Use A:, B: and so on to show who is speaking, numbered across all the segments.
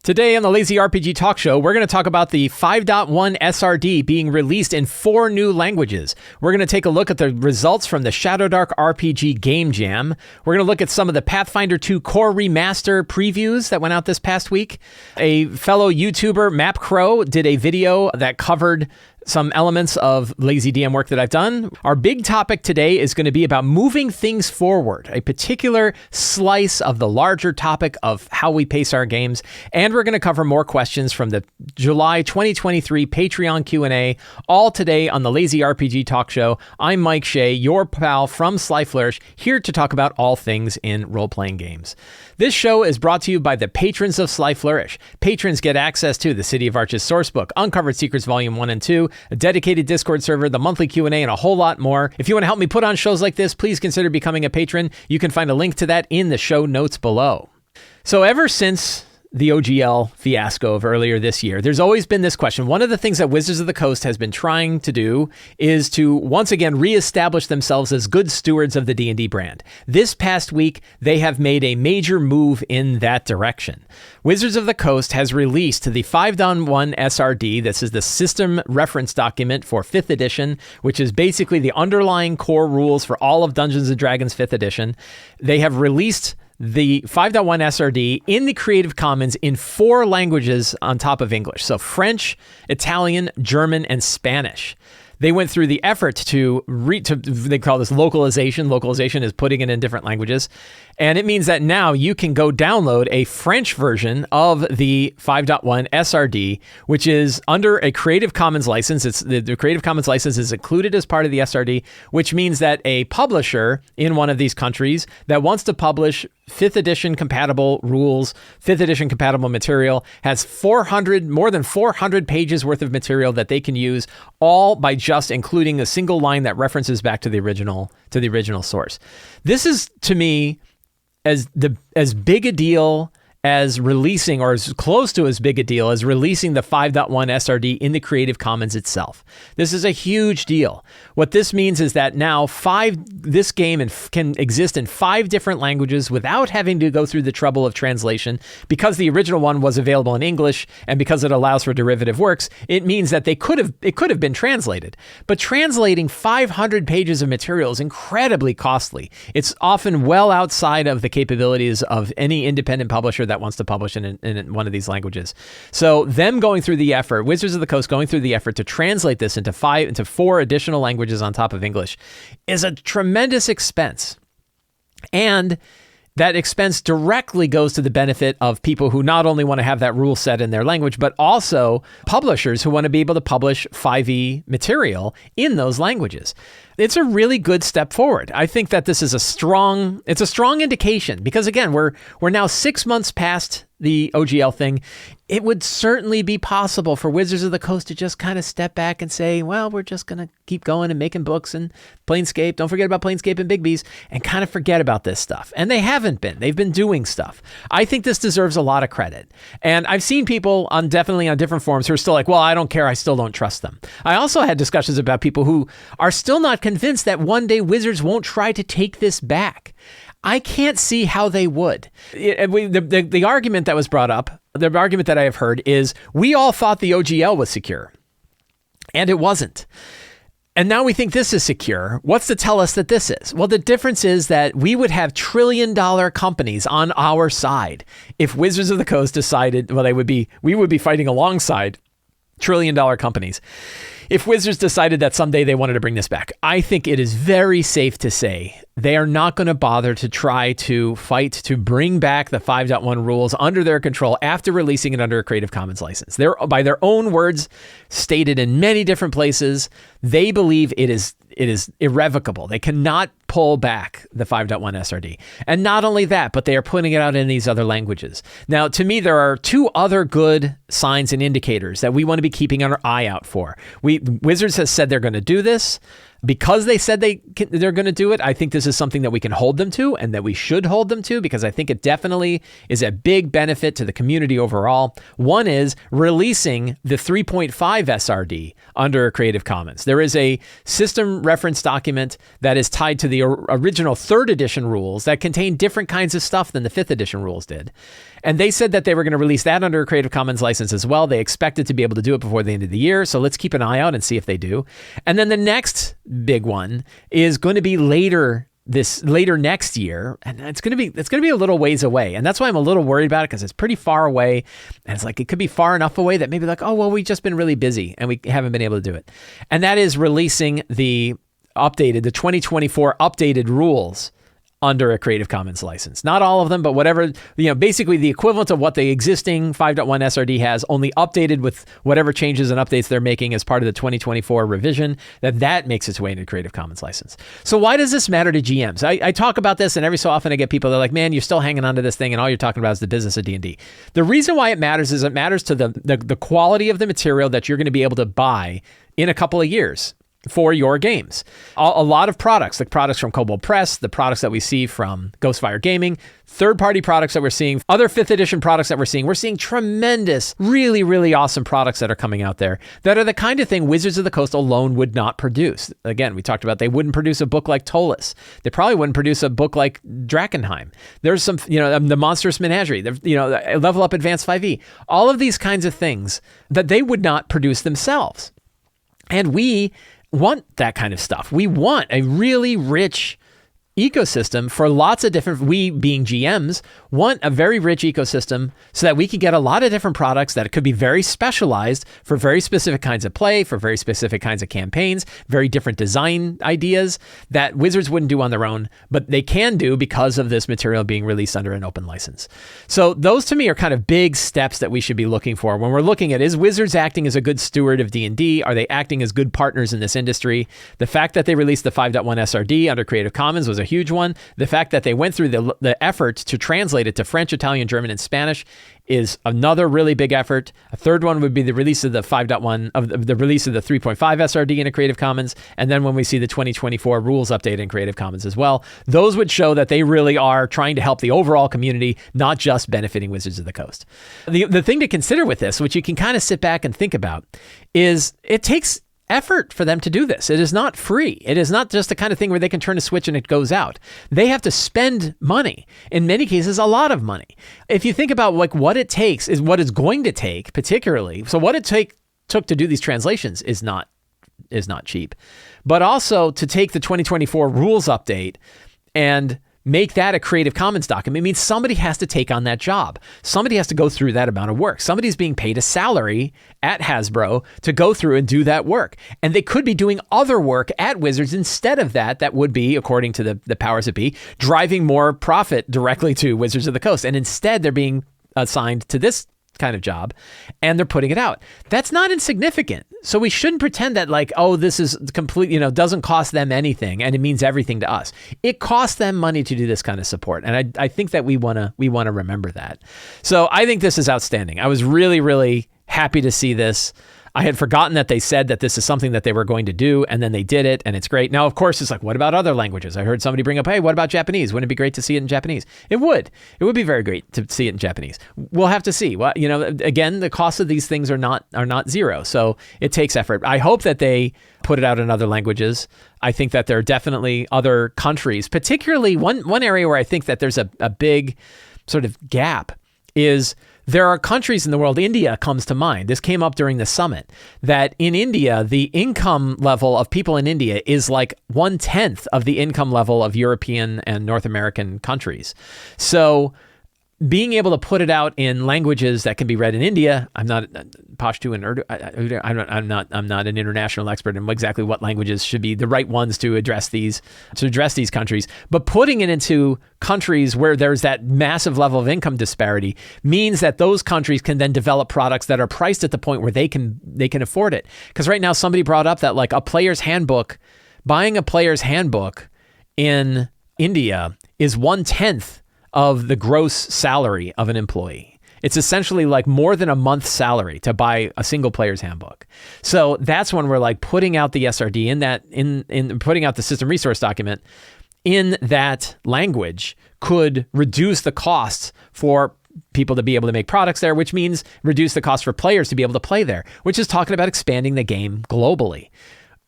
A: Today on the Lazy RPG Talk Show, we're going to talk about the 5.1 SRD being released in 4 new languages. We're going to take a look at the results from the Shadowdark RPG Game Jam. We're going to look at some of the Pathfinder 2 Core Remaster previews that went out this past week. A fellow YouTuber, Map Crow, did a video that covered some elements of lazy DM work that I've done. Our big topic today is going to be about moving things forward, a particular slice of the larger topic of how we pace our games. And we're going to cover more questions from the July 2023 Patreon Q&A, all today on the Lazy RPG Talk Show. I'm Mike Shea, your pal from Sly Flourish, here to talk about all things in role-playing games. This show is brought to you by the patrons of Sly Flourish. Patrons get access to the City of Arches Sourcebook, Uncovered Secrets Volume 1 and 2, a dedicated Discord server, the monthly Q&A, and a whole lot more. If you want to help me put on shows like this, please consider becoming a patron. You can find a link to that in the show notes below. So ever since the OGL fiasco of earlier this year, there's always been this question. One of the things that Wizards of the Coast has been trying to do is to once again reestablish themselves as good stewards of the D&D brand. This past week, they have made a major move in that direction. Wizards of the Coast has released the 5.1 SRD. This is the system reference document for 5th edition, which is basically the underlying core rules for all of Dungeons & Dragons 5th edition. They have released the 5.1 SRD in the Creative Commons in 4 languages on top of English. So French, Italian, German, and Spanish. They went through the effort to they call this localization. Localization is putting it in different languages. And it means that now you can go download a French version of the 5.1 SRD, which is under a Creative Commons license. The Creative Commons license is included as part of the SRD, which means that a publisher in one of these countries that wants to publish 5th edition compatible rules, 5th edition compatible material, has more than 400 pages worth of material that they can use, all by just including a single line that references back to the original source. This is, to me, as big a deal as releasing, or as close to as big a deal as releasing the 5.1 SRD in the Creative Commons itself. This is a huge deal. What this means is that now this game can exist in 5 different languages without having to go through the trouble of translation. Because the original one was available in English, and because it allows for derivative works, it means that it could have been translated. But translating 500 pages of material is incredibly costly. It's often well outside of the capabilities of any independent publisher that wants to publish in one of these languages. So them going through the effort, Wizards of the Coast going through the effort to translate this into 4 additional languages on top of English is a tremendous expense. And that expense directly goes to the benefit of people who not only want to have that rule set in their language, but also publishers who want to be able to publish 5e material in those languages. It's a really good step forward. I think that this is a strong indication, because again, we're now 6 months past the OGL thing. It would certainly be possible for Wizards of the Coast to just kind of step back and say, well, we're just going to keep going and making books and Planescape. Don't forget about Planescape and Big Bs, and kind of forget about this stuff. And they haven't been. They've been doing stuff. I think this deserves a lot of credit. And I've seen people definitely on different forums who are still like, well, I don't care. I still don't trust them. I also had discussions about people who are still not convinced that one day Wizards won't try to take this back. I can't see how they would. The argument that was brought up, the argument that I have heard is, we all thought the OGL was secure, and it wasn't. And now we think this is secure. What's to tell us that this is? Well, the difference is that we would have trillion-dollar companies on our side if Wizards of the Coast decided, we would be fighting alongside trillion-dollar companies if Wizards decided that someday they wanted to bring this back. I think it is very safe to say they are not going to bother to try to fight to bring back the 5.1 rules under their control after releasing it under a Creative Commons license. They're, by their own words, stated in many different places, they believe it is irrevocable. They cannot pull back the 5.1 SRD. And not only that, but they are putting it out in these other languages. Now, to me, there are 2 other good signs and indicators that we want to be keeping our eye out for. Wizards has said they're going to do this. Because they said they're going to do it, I think this is something that we can hold them to, and that we should hold them to, because I think it definitely is a big benefit to the community overall. One is releasing the 3.5 SRD under Creative Commons. There is a system reference document that is tied to the the original 3rd edition rules that contain different kinds of stuff than the 5th edition rules did. And they said that they were going to release that under a Creative Commons license as well. They expected to be able to do it before the end of the year. So let's keep an eye out and see if they do. And then the next big one is going to be later next year, and it's going to be a little ways away, and that's why I'm a little worried about it, because it's pretty far away, and it's like it could be far enough away that maybe like, oh well, we've just been really busy and we haven't been able to do it. And that is releasing the 2024 updated rules under a Creative Commons license. Not all of them, but whatever, basically the equivalent of what the existing 5.1 SRD has, only updated with whatever changes and updates they're making as part of the 2024 revision, that makes its way into Creative Commons license. So why does this matter to GMs? I talk about this, and every so often I get people that are like, man, you're still hanging on to this thing and all you're talking about is the business of D&D. The reason why it matters is it matters to the quality of the material that you're going to be able to buy in a couple of years for your games. A lot of products, like products from Kobold Press, the products that we see from Ghostfire Gaming, third-party products that we're seeing, other 5th edition products that we're seeing tremendous, really, really awesome products that are coming out there that are the kind of thing Wizards of the Coast alone would not produce. Again, we talked about they wouldn't produce a book like Ptolus. They probably wouldn't produce a book like Drakkenheim. There's some, the Monstrous Menagerie, Level Up Advanced 5e, all of these kinds of things that they would not produce themselves. And we want that kind of stuff. We want a really rich ecosystem for lots of different, we being GMs, want a very rich ecosystem so that we can get a lot of different products that could be very specialized for very specific kinds of play, for very specific kinds of campaigns, very different design ideas that Wizards wouldn't do on their own, but they can do because of this material being released under an open license. So those to me are kind of big steps that we should be looking for when we're looking at, is Wizards acting as a good steward of D&D? Are they acting as good partners in this industry? The fact that they released the 5.1 SRD under Creative Commons was a huge one. The fact that they went through the effort to translate it to French, Italian, German, and Spanish is another really big effort. A third one would be the release of the 5.1 of the release of the 3.5 SRD in a Creative Commons, and then when we see the 2024 rules update in Creative Commons as well, those would show that they really are trying to help the overall community, not just benefiting Wizards of the Coast. The thing to consider with this, which you can kind of sit back and think about, is it takes effort for them to do this. It is not free. It is not just the kind of thing where they can turn a switch and it goes out. They have to spend money, in many cases a lot of money. If you think about like what it takes is what it's going to take, particularly. So what it took to do these translations is not cheap. But also to take the 2024 rules update and make that a Creative Commons document means somebody has to take on that job. Somebody has to go through that amount of work. Somebody's being paid a salary at Hasbro to go through and do that work. And they could be doing other work at Wizards instead of that. That would be, according to the powers that be, driving more profit directly to Wizards of the Coast. And instead, they're being assigned to this kind of job and they're putting it out. That's not insignificant. So we shouldn't pretend that like, oh, this is complete, doesn't cost them anything and it means everything to us. It costs them money to do this kind of support. And I think that we want to remember that. So I think this is outstanding. I was really, really happy to see this. I had forgotten that they said that this is something that they were going to do, and then they did it, and it's great. Now, of course, it's like, what about other languages? I heard somebody bring up, hey, what about Japanese? Wouldn't it be great to see it in Japanese? It would. It would be very great to see it in Japanese. We'll have to see. Well, again, the cost of these things are not zero, so it takes effort. I hope that they put it out in other languages. I think that there are definitely other countries, particularly one area where I think that there's a big sort of gap is there are countries in the world, India comes to mind. This came up during the summit, that in India, the income level of people in India is like 1/10 of the income level of European and North American countries. So being able to put it out in languages that can be read in India, I'm not Pashto and Urdu. I'm not an international expert in exactly what languages should be the right ones to address these countries. But putting it into countries where there's that massive level of income disparity means that those countries can then develop products that are priced at the point where they can afford it. Because right now somebody brought up that like buying a player's handbook in India is 1/10 of the gross salary of an employee. It's essentially like more than a month's salary to buy a single player's handbook. So that's when we're like putting out the SRD in putting out the system resource document in that language could reduce the costs for people to be able to make products there, which means reduce the cost for players to be able to play there, which is talking about expanding the game globally.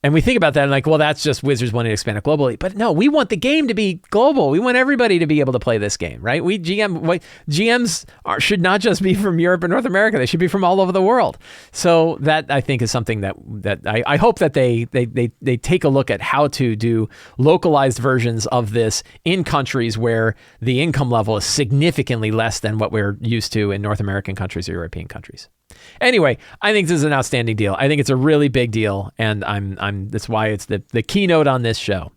A: And we think about that and like, well, that's just Wizards wanting to expand it globally. But no, we want the game to be global. We want everybody to be able to play this game, right? GMs should not just be from Europe and North America. They should be from all over the world. So that I think is something that I hope that they take a look at how to do localized versions of this in countries where the income level is significantly less than what we're used to in North American countries or European countries. Anyway, I think this is an outstanding deal. I think it's a really big deal, and that's why it's the keynote on this show.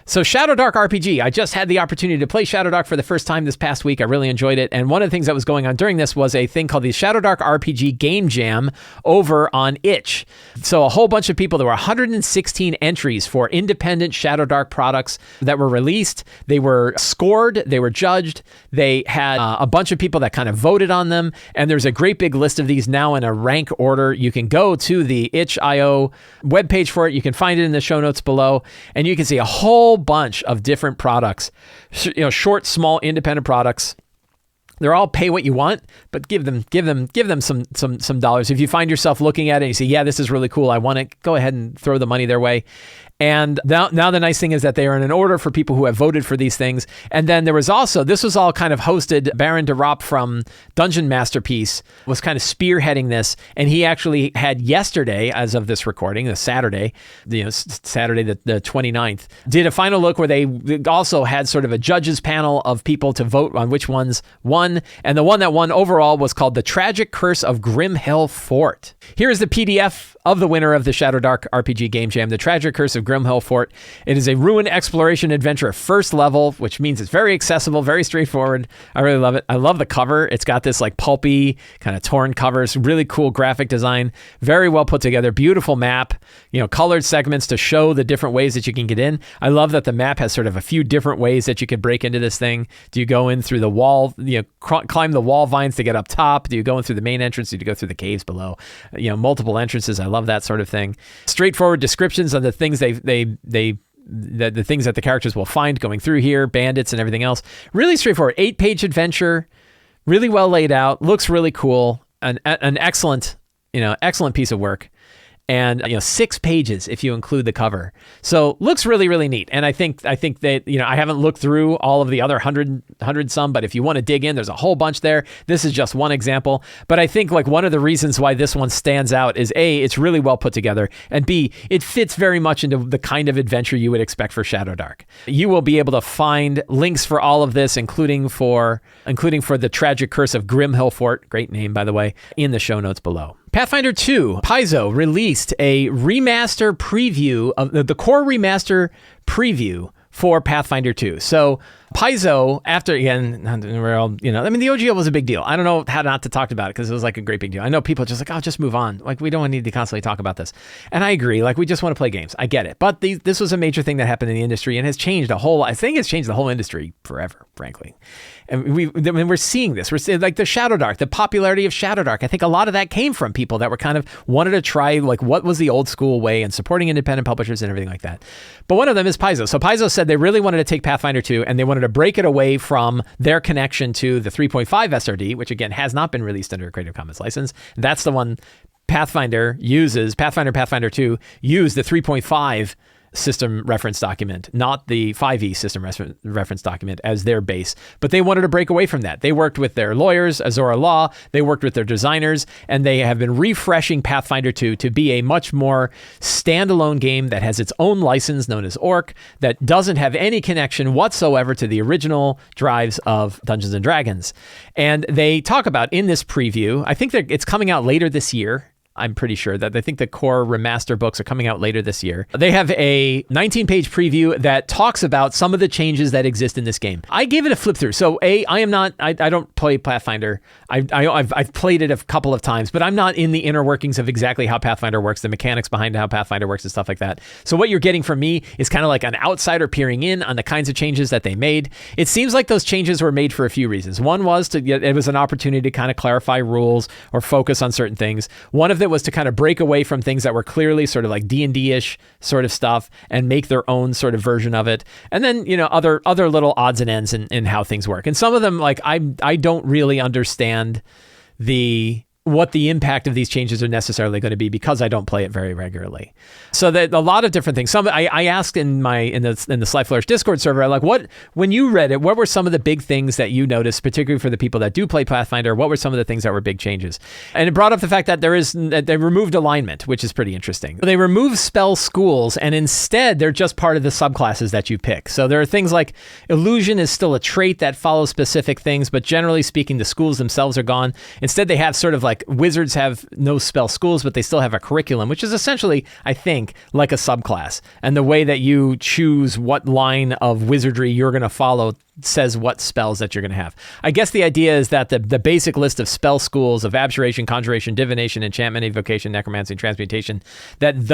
A: So Shadowdark RPG, I just had the opportunity to play Shadowdark for the first time this past week. I really enjoyed it. And one of the things that was going on during this was a thing called the Shadowdark RPG Game Jam over on itch. So a whole bunch of people, there were 116 entries for independent Shadowdark products that were released. They were scored, they were judged. They had a bunch of people that kind of voted on them. And there's a great big list of these now in a rank order. You can go to the itch.io webpage for it. You can find it in the show notes below. And you can see a whole bunch of different products, short, small, independent products. They're all pay what you want, but give them some dollars. If you find yourself looking at it and you say, yeah, this is really cool, I want it, go ahead and throw the money their way. And now the nice thing is that they are in an order for people who have voted for these things. And then there was also, this was all kind of hosted, Baron DeRopp from Dungeon Masterpiece was kind of spearheading this. And he actually had yesterday, as of this recording, the Saturday, Saturday the 29th, did a final look where they also had sort of a judges panel of people to vote on which ones won. And the one that won overall was called The Tragic Curse of Grimhill Fort. Here is the PDF of the winner of the Shadowdark RPG Game Jam, The Tragic Curse of Grimhill Fort. It is a ruin exploration adventure first level, which means it's very accessible, very straightforward. I really love it. I love the cover. It's got this like pulpy, kind of torn covers, really cool graphic design, very well put together, beautiful map, colored segments to show the different ways that you can get in. I love that the map has sort of a few different ways that you could break into this thing. Do you go in through the wall, climb the wall vines to get up top? Do you go in through the main entrance? Do you go through the caves below? Multiple entrances. I love that sort of thing. Straightforward descriptions of the things the things that the characters will find going through here, bandits and everything else. Really straightforward. 8-page adventure, really well laid out, looks really cool, an excellent piece of work. And 6 pages if you include the cover. So looks really, really neat. And I think that, I haven't looked through all of the other 100 some, but if you want to dig in, there's a whole bunch there. This is just one example. But I think like one of the reasons why this one stands out is A, it's really well put together, and B, it fits very much into the kind of adventure you would expect for Shadowdark. You will be able to find links for all of this, including for The Tragic Curse of Grimhill Fort, great name by the way, in the show notes below. Pathfinder 2, Paizo released a remaster preview of the core remaster preview for Pathfinder 2. So Paizo, after, again, we're all, the OGL was a big deal. I don't know how not to talk about it because it was like a great big deal. I know people are just like, oh, just move on. Like, we don't need to constantly talk about this. And I agree. Like, we just want to play games. I get it. But this was a major thing that happened in the industry and has changed the whole industry forever, frankly. And we're seeing this. We're seeing like the Shadowdark, the popularity of Shadowdark. I think a lot of that came from people that were kind of wanted to try like what was the old school way and supporting independent publishers and everything like that. But one of them is Paizo. So Paizo said they really wanted to take Pathfinder 2 and they wanted to break it away from their connection to the 3.5 SRD, which again has not been released under a Creative Commons license. That's the one Pathfinder uses. Pathfinder 2 used the 3.5 system reference document, not the 5e system reference document as their base. But they wanted to break away from that. They worked with their lawyers, Azora Law, they worked with their designers, and they have been refreshing Pathfinder 2 to be a much more standalone game that has its own license known as Orc, that doesn't have any connection whatsoever to the original drives of Dungeons & Dragons. And they talk about in this preview, I think it's coming out later this year. I'm pretty sure that I think the core remaster books are coming out later this year. They have a 19-page preview that talks about some of the changes that exist in this game. I gave it a flip through. So I don't play Pathfinder. I've played it a couple of times, but I'm not in the inner workings of exactly how Pathfinder works, the mechanics behind how Pathfinder works and stuff like that. So what you're getting from me is kind of like an outsider peering in on the kinds of changes that they made. It seems like those changes were made for a few reasons. One was it was an opportunity to kind of clarify rules or focus on certain things. One of them was to kind of break away from things that were clearly sort of like D&D-ish sort of stuff and make their own sort of version of it. And then, other little odds and ends in how things work. And some of them, like, I don't really understand the what the impact of these changes are necessarily going to be because I don't play it very regularly. So that a lot of different things. I asked in the Sly Flourish Discord server, like, when you read it, what were some of the big things that you noticed, particularly for the people that do play Pathfinder? What were some of the things that were big changes? And it brought up the fact that they removed alignment, which is pretty interesting. They removed spell schools, and instead they're just part of the subclasses that you pick. So there are things like illusion is still a trait that follows specific things, but generally speaking, the schools themselves are gone. Instead, they have sort of like wizards have no spell schools, but they still have a curriculum, which is essentially, I think, like a subclass. And the way that you choose what line of wizardry you're going to follow says what spells that you're going to have. I guess the idea is that the basic list of spell schools of abjuration, conjuration, divination, enchantment, evocation, necromancy, transmutation, that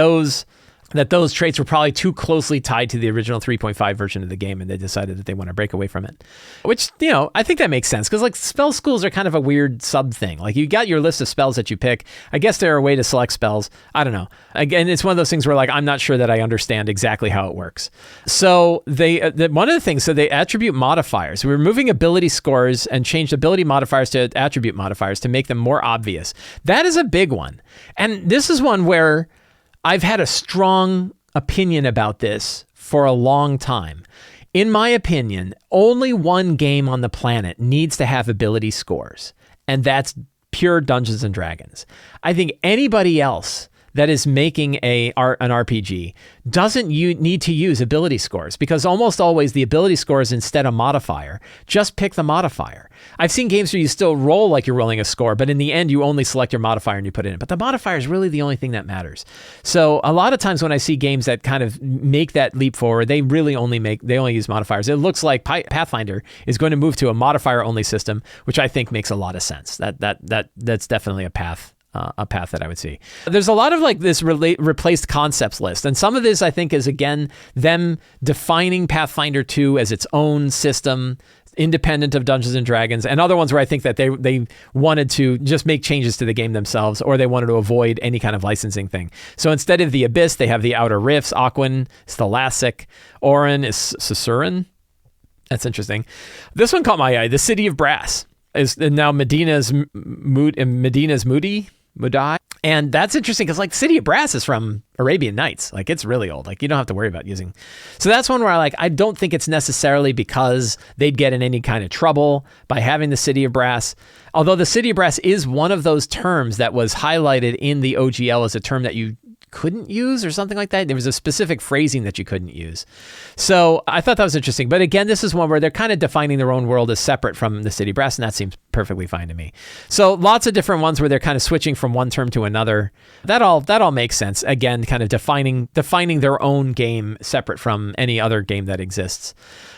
A: those traits were probably too closely tied to the original 3.5 version of the game, and they decided that they want to break away from it. Which, I think that makes sense, because like spell schools are kind of a weird sub thing. Like you got your list of spells that you pick. I guess they're a way to select spells. I don't know. Again, it's one of those things where like I'm not sure that I understand exactly how it works. So one of the things, so they attribute modifiers. We're removing ability scores and changed ability modifiers to attribute modifiers to make them more obvious. That is a big one. And this is one where I've had a strong opinion about this for a long time. In my opinion, only one game on the planet needs to have ability scores, and that's pure Dungeons and Dragons. I think anybody else that is making an RPG doesn't need to use ability scores, because almost always the ability score is instead a modifier. Just pick the modifier. I've seen games where you still roll like you're rolling a score, but in the end you only select your modifier and you put it in. But the modifier is really the only thing that matters. So a lot of times when I see games that kind of make that leap forward, they really only use modifiers. It looks like Pathfinder is going to move to a modifier only system, which I think makes a lot of sense. That's definitely a path that I would see. There's a lot of like this replaced concepts list. And some of this I think is, again, them defining Pathfinder 2 as its own system, independent of Dungeons and Dragons, and other ones where I think that they wanted to just make changes to the game themselves, or they wanted to avoid any kind of licensing thing. So instead of the Abyss, they have the Outer Rifts. Aquin is Thalassic. Orin is Susurran. That's interesting. This one caught my eye. The City of Brass is now Medina's Moody. Mudai. And that's interesting because like City of Brass is from Arabian Nights. Like it's really old. Like you don't have to worry about using. So that's one where I don't think it's necessarily because they'd get in any kind of trouble by having the City of Brass. Although the City of Brass is one of those terms that was highlighted in the OGL as a term that you couldn't use or something like that. There was a specific phrasing that you couldn't use. So I thought that was interesting. But again, this is one where they're kind of defining their own world as separate from the City Brass, and that seems perfectly fine to me. So lots of different ones where they're kind of switching from one term to another. That all makes sense. Again, kind of defining their own game separate from any other game that exists.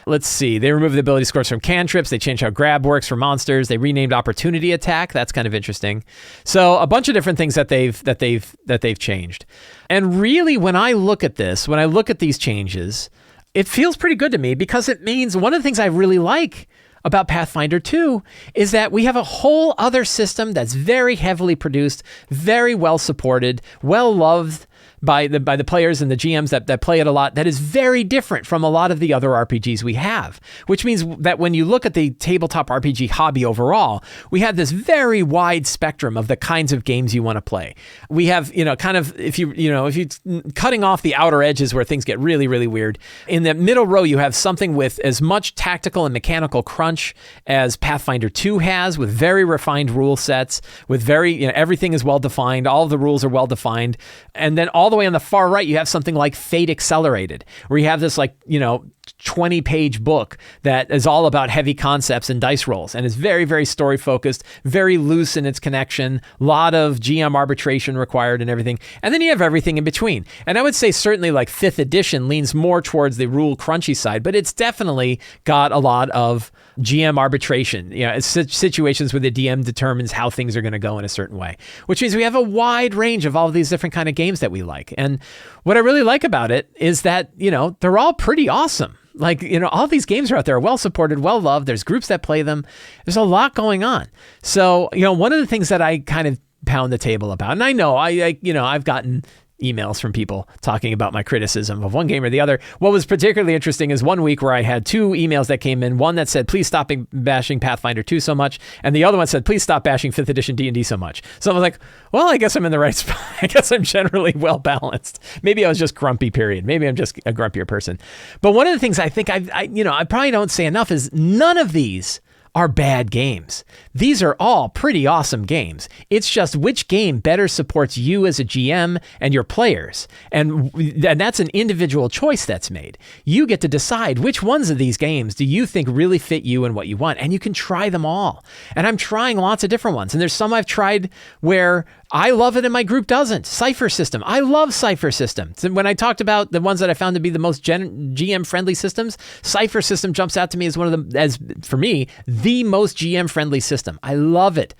A: Let's see. They removed the ability scores from cantrips. They changed how grab works for monsters. They renamed opportunity attack. That's kind of interesting. So a bunch of different things that they've changed. And really, when I look at these changes, it feels pretty good to me, because it means one of the things I really like about Pathfinder 2 is that we have a whole other system that's very heavily produced, very well supported, well loved by the players and the GMs that play it a lot, that is very different from a lot of the other RPGs we have, which means that when you look at the tabletop RPG hobby overall, we have this very wide spectrum of the kinds of games you want to play. We have, kind of, if you cutting off the outer edges where things get really, really weird, in the middle row, you have something with as much tactical and mechanical crunch as Pathfinder 2 has, with very refined rule sets, with very, everything is well defined. All of the rules are well defined. And then all the way on the far right, you have something like Fate Accelerated, where you have this 20-page book that is all about heavy concepts and dice rolls, and is very, very story focused, very loose in its connection, a lot of GM arbitration required and everything. And then you have everything in between. And I would say certainly like 5th edition leans more towards the rule crunchy side, but it's definitely got a lot of GM arbitration, it's situations where the DM determines how things are going to go in a certain way, which means we have a wide range of all of these different kind of games that we like. And what I really like about it is that, they're all pretty awesome. Like, all these games are out there, well supported, well loved. There's groups that play them. There's a lot going on. So, one of the things that I kind of pound the table about, and I know I've gotten emails from people talking about my criticism of one game or the other. What was particularly interesting is one week where I had 2 emails that came in, one that said, please stop bashing Pathfinder 2 so much, and the other one said, please stop bashing 5th edition D&D so much. So I was like, well, I guess I'm in the right spot. I guess I'm generally well balanced. Maybe I was just grumpy, period. Maybe I'm just a grumpier person. But one of the things I think I probably don't say enough is none of these are bad games. These are all pretty awesome games. It's just which game better supports you as a GM and your players. And that's an individual choice that's made. You get to decide which ones of these games do you think really fit you and what you want. And you can try them all. And I'm trying lots of different ones. And there's some I've tried where I love it and my group doesn't. Cipher System. I love Cipher System. So when I talked about the ones that I found to be the most GM-friendly systems, Cipher System jumps out to me as one of them, as for me, the most GM-friendly system. I love it.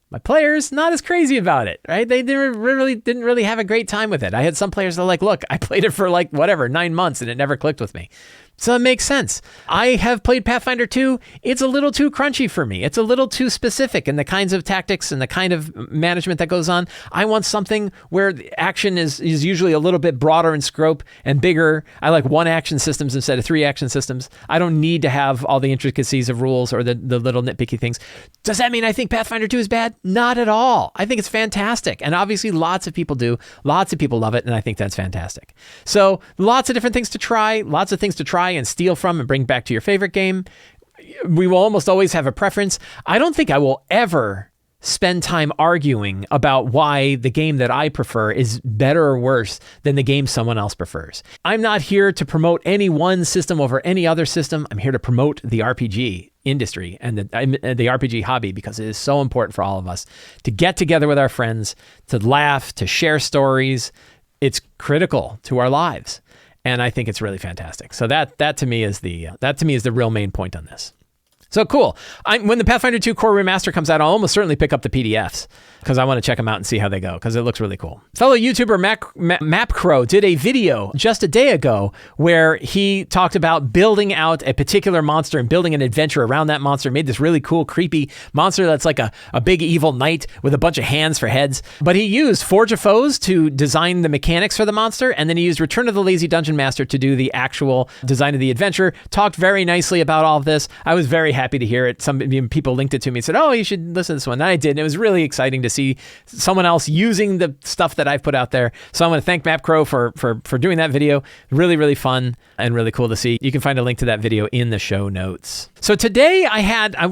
A: My players, not as crazy about it, right? They didn't really have a great time with it. I had some players that are like, look, I played it for 9 months and it never clicked with me. So it makes sense. I have played Pathfinder 2. It's a little too crunchy for me. It's a little too specific in the kinds of tactics and the kind of management that goes on. I want something where the action is usually a little bit broader in scope and bigger. I like 1 action systems instead of 3 action systems. I don't need to have all the intricacies of rules or the little nitpicky things. Does that mean I think Pathfinder 2 is bad? Not at all. I think it's fantastic. And obviously lots of people do. Lots of people love it. And I think that's fantastic. So lots of different things to try. Lots of things to try and steal from and bring back to your favorite game. We will almost always have a preference. I don't think I will ever spend time arguing about why the game that I prefer is better or worse than the game someone else prefers. I'm not here to promote any one system over any other system. I'm here to promote the RPG industry and the RPG hobby because it is so important for all of us to get together with our friends, to laugh, to share stories. It's critical to our lives. And I think it's really fantastic. So that to me is the real main point on this. So cool. When the Pathfinder 2 Core Remaster comes out, I'll almost certainly pick up the PDFs because I want to check them out and see how they go because it looks really cool. Fellow YouTuber MapCrow did a video just a day ago where he talked about building out a particular monster and building an adventure around that monster. Made this really cool, creepy monster that's like a big evil knight with a bunch of hands for heads. But he used Forge of Foes to design the mechanics for the monster, and then he used Return of the Lazy Dungeon Master to do the actual design of the adventure. Talked very nicely about all of this. I was very happy to hear it. Some people linked it to me and said, oh, you should listen to this one. And I did. And it was really exciting to see someone else using the stuff that I've put out there. So I want to thank MapCrow for doing that video. Really, really fun and really cool to see. You can find a link to that video in the show notes. So today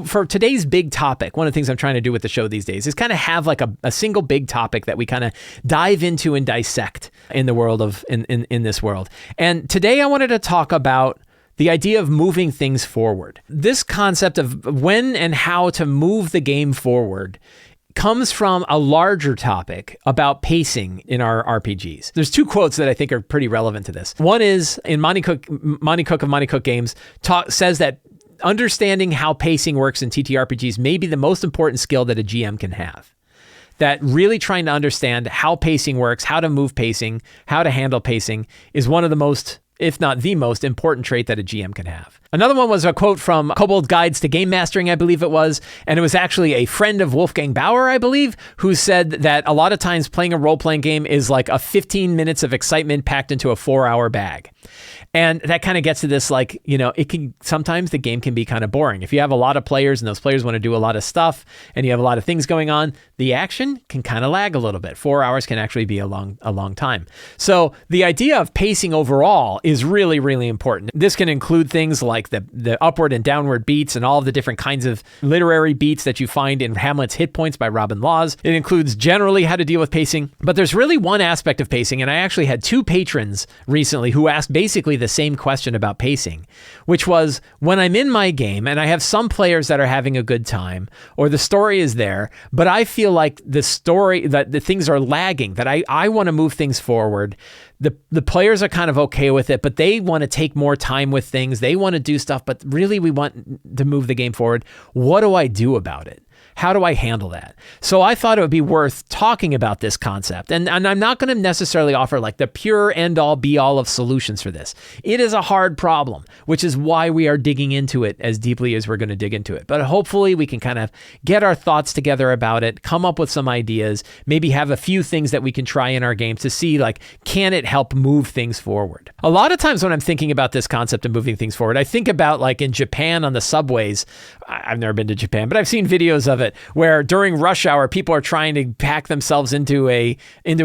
A: for today's big topic, one of the things I'm trying to do with the show these days is kind of have like a single big topic that we kind of dive into and dissect in the world of, in this world. And today I wanted to talk about the idea of moving things forward. This concept of when and how to move the game forward comes from a larger topic about pacing in our RPGs. There's 2 quotes that I think are pretty relevant to this. One is in Monty Cook of Monty Cook Games says that understanding how pacing works in TTRPGs may be the most important skill that a GM can have. That really trying to understand how pacing works, how to move pacing, how to handle pacing is one of the most, if not the most important trait that a GM can have. Another one was a quote from Kobold Guides to Game Mastering, I believe it was, and it was actually a friend of Wolfgang Bauer, I believe, who said that a lot of times playing a role-playing game is like a 15 minutes of excitement packed into a 4-hour bag. And that kind of gets to this, like, sometimes the game can be kind of boring. If you have a lot of players and those players want to do a lot of stuff and you have a lot of things going on, the action can kind of lag a little bit. 4 hours can actually be a long time. So the idea of pacing overall is really, really important. This can include things like the upward and downward beats and all of the different kinds of literary beats that you find in Hamlet's Hit Points by Robin Laws. It includes generally how to deal with pacing, but there's really one aspect of pacing, and I actually had 2 patrons recently who asked basically the same question about pacing, which was when I'm in my game and I have some players that are having a good time or the story is there, but I feel like the story, that the things are lagging, that I want to move things forward. The players are kind of okay with it, but they want to take more time with things. They want to do stuff, but really we want to move the game forward. What do I do about it? How do I handle that? So I thought it would be worth talking about this concept. And I'm not going to necessarily offer like the pure end all be all of solutions for this. It is a hard problem, which is why we are digging into it as deeply as we're going to dig into it. But hopefully we can kind of get our thoughts together about it, come up with some ideas, maybe have a few things that we can try in our game to see like, can it help move things forward? A lot of times when I'm thinking about this concept of moving things forward, I think about like in Japan on the subways. I've never been to Japan, but I've seen videos of it where during rush hour, people are trying to pack themselves into a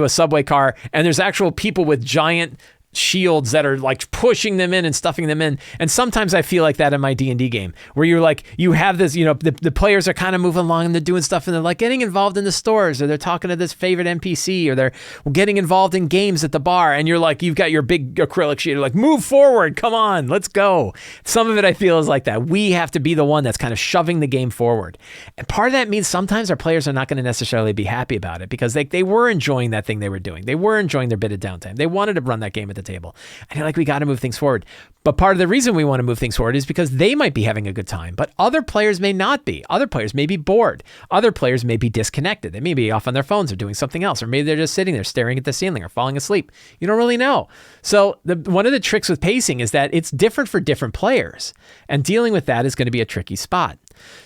A: subway car, and there's actual people with giant shields that are like pushing them in and stuffing them in. And sometimes I feel like that in my D&D game where you're like, you have this, the players are kind of moving along and they're doing stuff and they're like getting involved in the stores, or they're talking to this favorite NPC, or they're getting involved in games at the bar, and you're like, you've got your big acrylic sheet, you're like, move forward, come on, let's go. Some of it I feel is like that. We have to be the one that's kind of shoving the game forward. And part of that means sometimes our players are not going to necessarily be happy about it because they were enjoying that thing they were doing. They were enjoying their bit of downtime. They wanted to run that game at the table. And you're like, we got to move things forward. But part of the reason we want to move things forward is because they might be having a good time, but other players may not be. Other players may be bored. Other players may be disconnected. They may be off on their phones or doing something else, or maybe they're just sitting there staring at the ceiling or falling asleep. You don't really know. So one of the tricks with pacing is that it's different for different players, and dealing with that is going to be a tricky spot.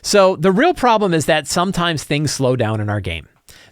A: So the real problem is that sometimes things slow down in our game.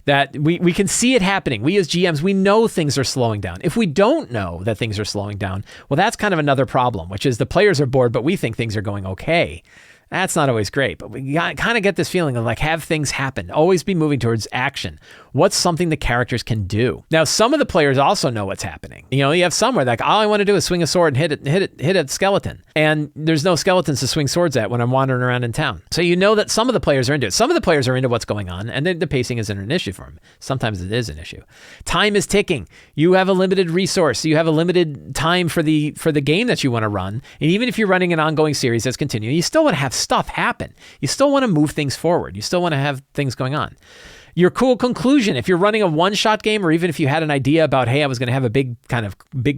A: That we can see it happening. We as GMs, we know things are slowing down. If we don't know that things are slowing down, well, that's kind of another problem, which is the players are bored, but we think things are going okay. That's not always great, but we kind of get this feeling of like, have things happen, always be moving towards action. What's something the characters can do? Now, some of the players also know what's happening. You have some where like, all I want to do is swing a sword and hit a skeleton. And there's no skeletons to swing swords at when I'm wandering around in town. So you know that some of the players are into it. Some of the players are into what's going on, and the pacing isn't an issue for them. Sometimes it is an issue. Time is ticking. You have a limited resource. You have a limited time for the game that you want to run. And even if you're running an ongoing series that's continuing, you still want to have stuff happen. You still want to move things forward. You still want to have things going on. Your cool conclusion, if you're running a one-shot game, or even if you had an idea about, hey, I was going to have a big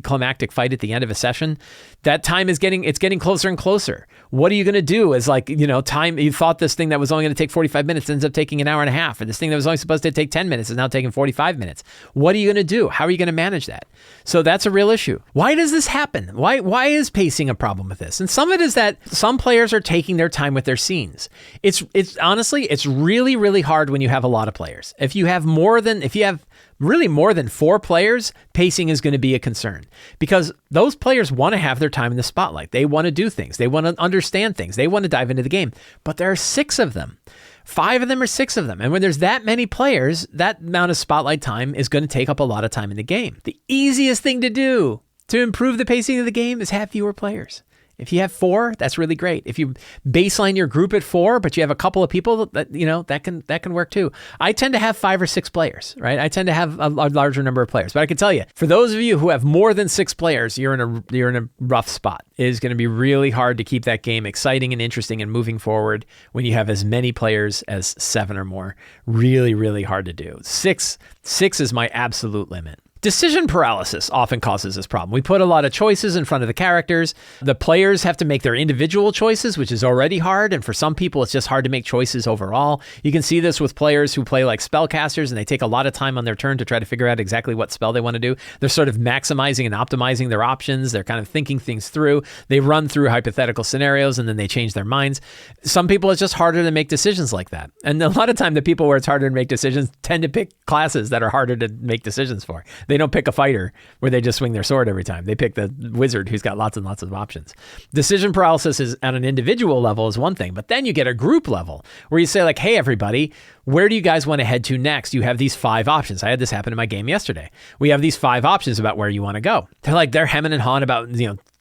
A: climactic fight at the end of a session, that time is getting closer and closer. What are you going to do is like, time, you thought this thing that was only going to take 45 minutes ends up taking an hour and a half, or this thing that was only supposed to take 10 minutes is now taking 45 minutes. What are you going to do? How are you going to manage that? So that's a real issue. Why does this happen? Why is pacing a problem with this? And some of it is that some players are taking their time with their scenes. It's honestly, it's really, really hard when you have a lot of players. If you have more than 4 players, pacing is going to be a concern because those players want to have their time in the spotlight. They want to do things. They want to understand things. They want to dive into the game, but there are 6 of them. 5 of them or 6 of them. And when there's that many players, that amount of spotlight time is going to take up a lot of time in the game. The easiest thing to do to improve the pacing of the game is have fewer players. If you have 4, that's really great. If you baseline your group at 4, but you have a couple of people that that can work too. I tend to have 5 or 6 players, right? I tend to have a larger number of players. But I can tell you, for those of you who have more than 6 players, you're in a rough spot. It is going to be really hard to keep that game exciting and interesting and moving forward when you have as many players as 7 or more. Really, really hard to do. 6 is my absolute limit. Decision paralysis often causes this problem. We put a lot of choices in front of the characters. The players have to make their individual choices, which is already hard. And for some people, it's just hard to make choices overall. You can see this with players who play like spellcasters, and they take a lot of time on their turn to try to figure out exactly what spell they want to do. They're sort of maximizing and optimizing their options. They're kind of thinking things through. They run through hypothetical scenarios, and then they change their minds. Some people, it's just harder to make decisions like that. And a lot of time, the people where it's harder to make decisions tend to pick classes that are harder to make decisions for. They don't pick a fighter where they just swing their sword every time. They pick the wizard who's got lots and lots of options. Decision paralysis is at an individual level is one thing, but then you get a group level where you say like, hey, everybody, where do you guys want to head to next? You have these 5 options. I had this happen in my game yesterday. We have these 5 options about where you want to go. They're hemming and hawing about,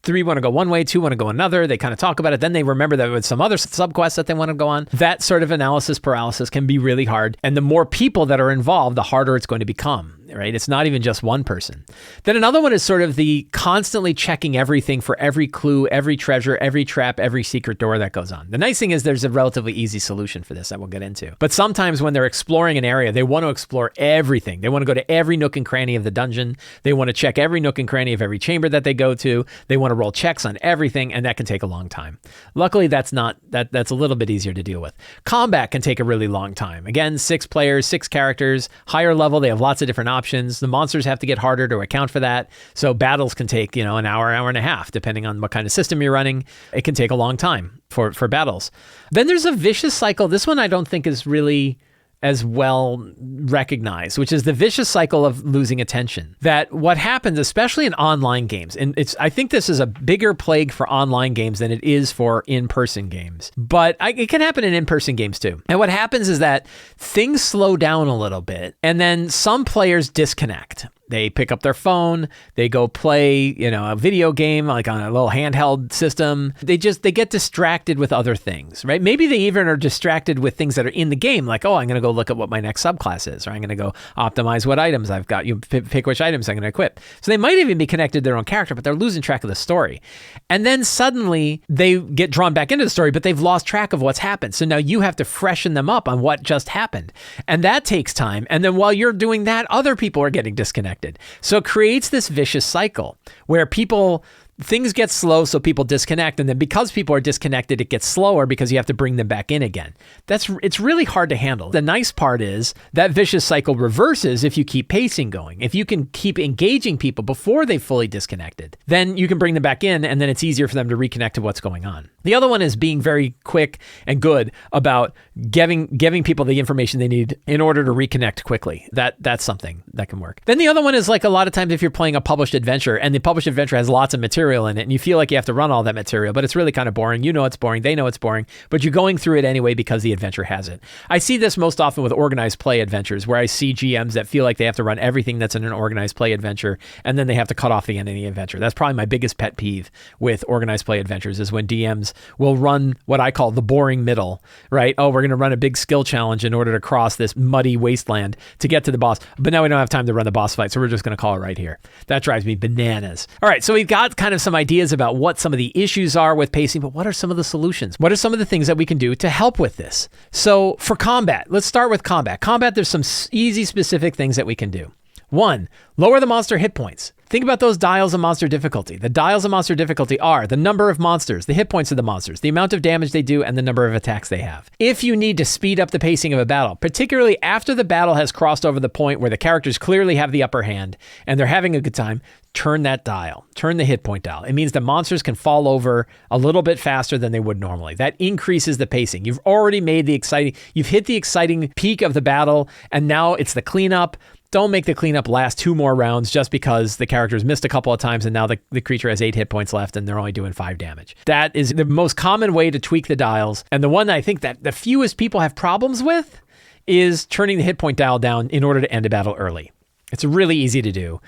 A: 3 want to go one way, 2 want to go another. They kind of talk about it. Then they remember that with some other subquests that they want to go on. That sort of analysis paralysis can be really hard. And the more people that are involved, the harder it's going to become. right? It's not even just one person. Then another one is sort of the constantly checking everything for every clue, every treasure, every trap, every secret door that goes on. The nice thing is there's a relatively easy solution for this that we'll get into. But sometimes when they're exploring an area, they want to explore everything. They want to go to every nook and cranny of the dungeon. They want to check every nook and cranny of every chamber that they go to. They want to roll checks on everything, and that can take a long time. Luckily, that's a little bit easier to deal with. Combat can take a really long time. Again, 6 players, 6 characters, higher level, they have lots of different options. The monsters have to get harder to account for that. So battles can take, an hour and a half, depending on what kind of system you're running. It can take a long time for battles. Then there's a vicious cycle. This one I don't think is really as well recognized, which is the vicious cycle of losing attention. That what happens, especially in online games, and I think this is a bigger plague for online games than it is for in-person games, but it can happen in in-person games too. And what happens is that things slow down a little bit, and then some players disconnect. They pick up their phone, they go play, a video game, like on a little handheld system. They get distracted with other things, right? Maybe they even are distracted with things that are in the game, like, oh, I'm going to go look at what my next subclass is, or I'm going to go optimize what items I've got. You pick which items I'm going to equip. So they might even be connected to their own character, but they're losing track of the story. And then suddenly they get drawn back into the story, but they've lost track of what's happened. So now you have to freshen them up on what just happened. And that takes time. And then while you're doing that, other people are getting disconnected. So it creates this vicious cycle where things get slow, so people disconnect. And then because people are disconnected, it gets slower because you have to bring them back in again. It's really hard to handle. The nice part is that vicious cycle reverses if you keep pacing going. If you can keep engaging people before they've fully disconnected, then you can bring them back in, and then it's easier for them to reconnect to what's going on. The other one is being very quick and good about giving people the information they need in order to reconnect quickly. That's something that can work. Then the other one is, like, a lot of times if you're playing a published adventure and the published adventure has lots of material in it and you feel like you have to run all that material, but it's really kind of boring. You know it's boring. They know it's boring, but you're going through it anyway because the adventure has it. I see this most often with organized play adventures where I see GMs that feel like they have to run everything that's in an organized play adventure and then they have to cut off the end of the adventure. That's probably my biggest pet peeve with organized play adventures is when DMs will run what I call the boring middle, right? Oh, we're going to run a big skill challenge in order to cross this muddy wasteland to get to the boss, but now we don't have time to run the boss fight, so we're just going to call it right here. That drives me bananas. All right, so we've got kind of some ideas about what some of the issues are with pacing, but what are some of the solutions? What are some of the things that we can do to help with this? So for combat, let's start with combat. Combat, there's some easy specific things that we can do. 1, lower the monster hit points. Think about those dials of monster difficulty. The dials of monster difficulty are the number of monsters, the hit points of the monsters, the amount of damage they do, and the number of attacks they have. If you need to speed up the pacing of a battle, particularly after the battle has crossed over the point where the characters clearly have the upper hand and they're having a good time, turn that dial, turn the hit point dial. It means the monsters can fall over a little bit faster than they would normally. That increases the pacing. You've already you've hit the exciting peak of the battle, and now it's the cleanup. Don't make the cleanup last 2 more rounds just because the character's missed a couple of times and now the creature has 8 hit points left and they're only doing 5 damage. That is the most common way to tweak the dials. And the one that I think that the fewest people have problems with is turning the hit point dial down in order to end a battle early. It's really easy to do.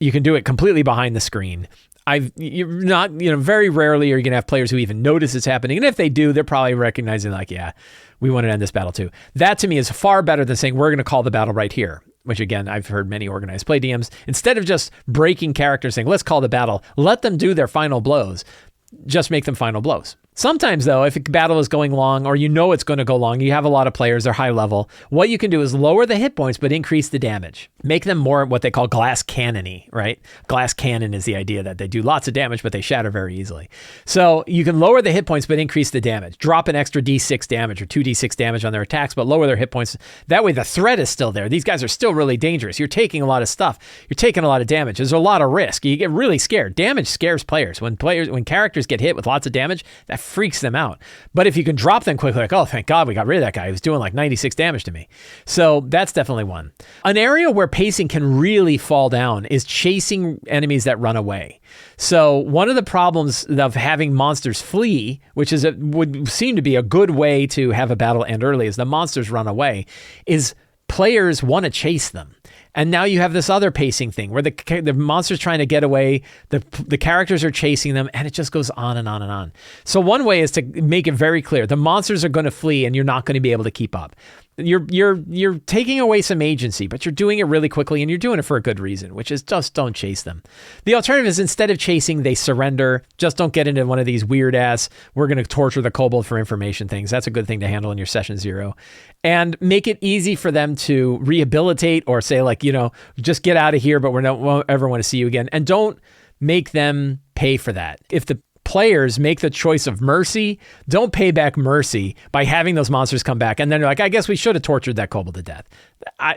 A: You can do it completely behind the screen. Very rarely are you going to have players who even notice it's happening. And if they do, they're probably recognizing like, yeah, we want to end this battle too. That to me is far better than saying we're going to call the battle right here. Which again, I've heard many organized play DMs, instead of just breaking characters saying, let's call the battle, let them do their final blows, just make them final blows. Sometimes though, if a battle is going long or it's going to go long, you have a lot of players, they're high level, what you can do is lower the hit points but increase the damage. Make them more what they call glass cannon-y, right? Glass cannon is the idea that they do lots of damage but they shatter very easily. So you can lower the hit points but increase the damage. Drop an extra D6 damage or 2D6 damage on their attacks but lower their hit points. That way the threat is still there. These guys are still really dangerous. You're taking a lot of stuff. You're taking a lot of damage. There's a lot of risk. You get really scared. Damage scares players. When characters get hit with lots of damage, that freaks them out. But if you can drop them quickly, like, oh, thank God we got rid of that guy. He was doing like 96 damage to me. So that's definitely one. An area where pacing can really fall down is chasing enemies that run away. So one of the problems of having monsters flee, which would seem to be a good way to have a battle end early, is the monsters run away, is players want to chase them. And now you have this other pacing thing where the monster's trying to get away, the characters are chasing them, and it just goes on and on and on. So one way is to make it very clear. The monsters are going to flee and you're not going to be able to keep up. You're taking away some agency, but you're doing it really quickly and you're doing it for a good reason, which is just don't chase them. The alternative is instead of chasing, they surrender. Just don't get into one of these weird ass, we're going to torture the kobold for information things. That's a good thing to handle in your session 0. And make it easy for them to rehabilitate or say like, just get out of here, but won't ever want to see you again. And don't make them pay for that. If the players make the choice of mercy, don't pay back mercy by having those monsters come back. And then you're like, I guess we should have tortured that kobold to death.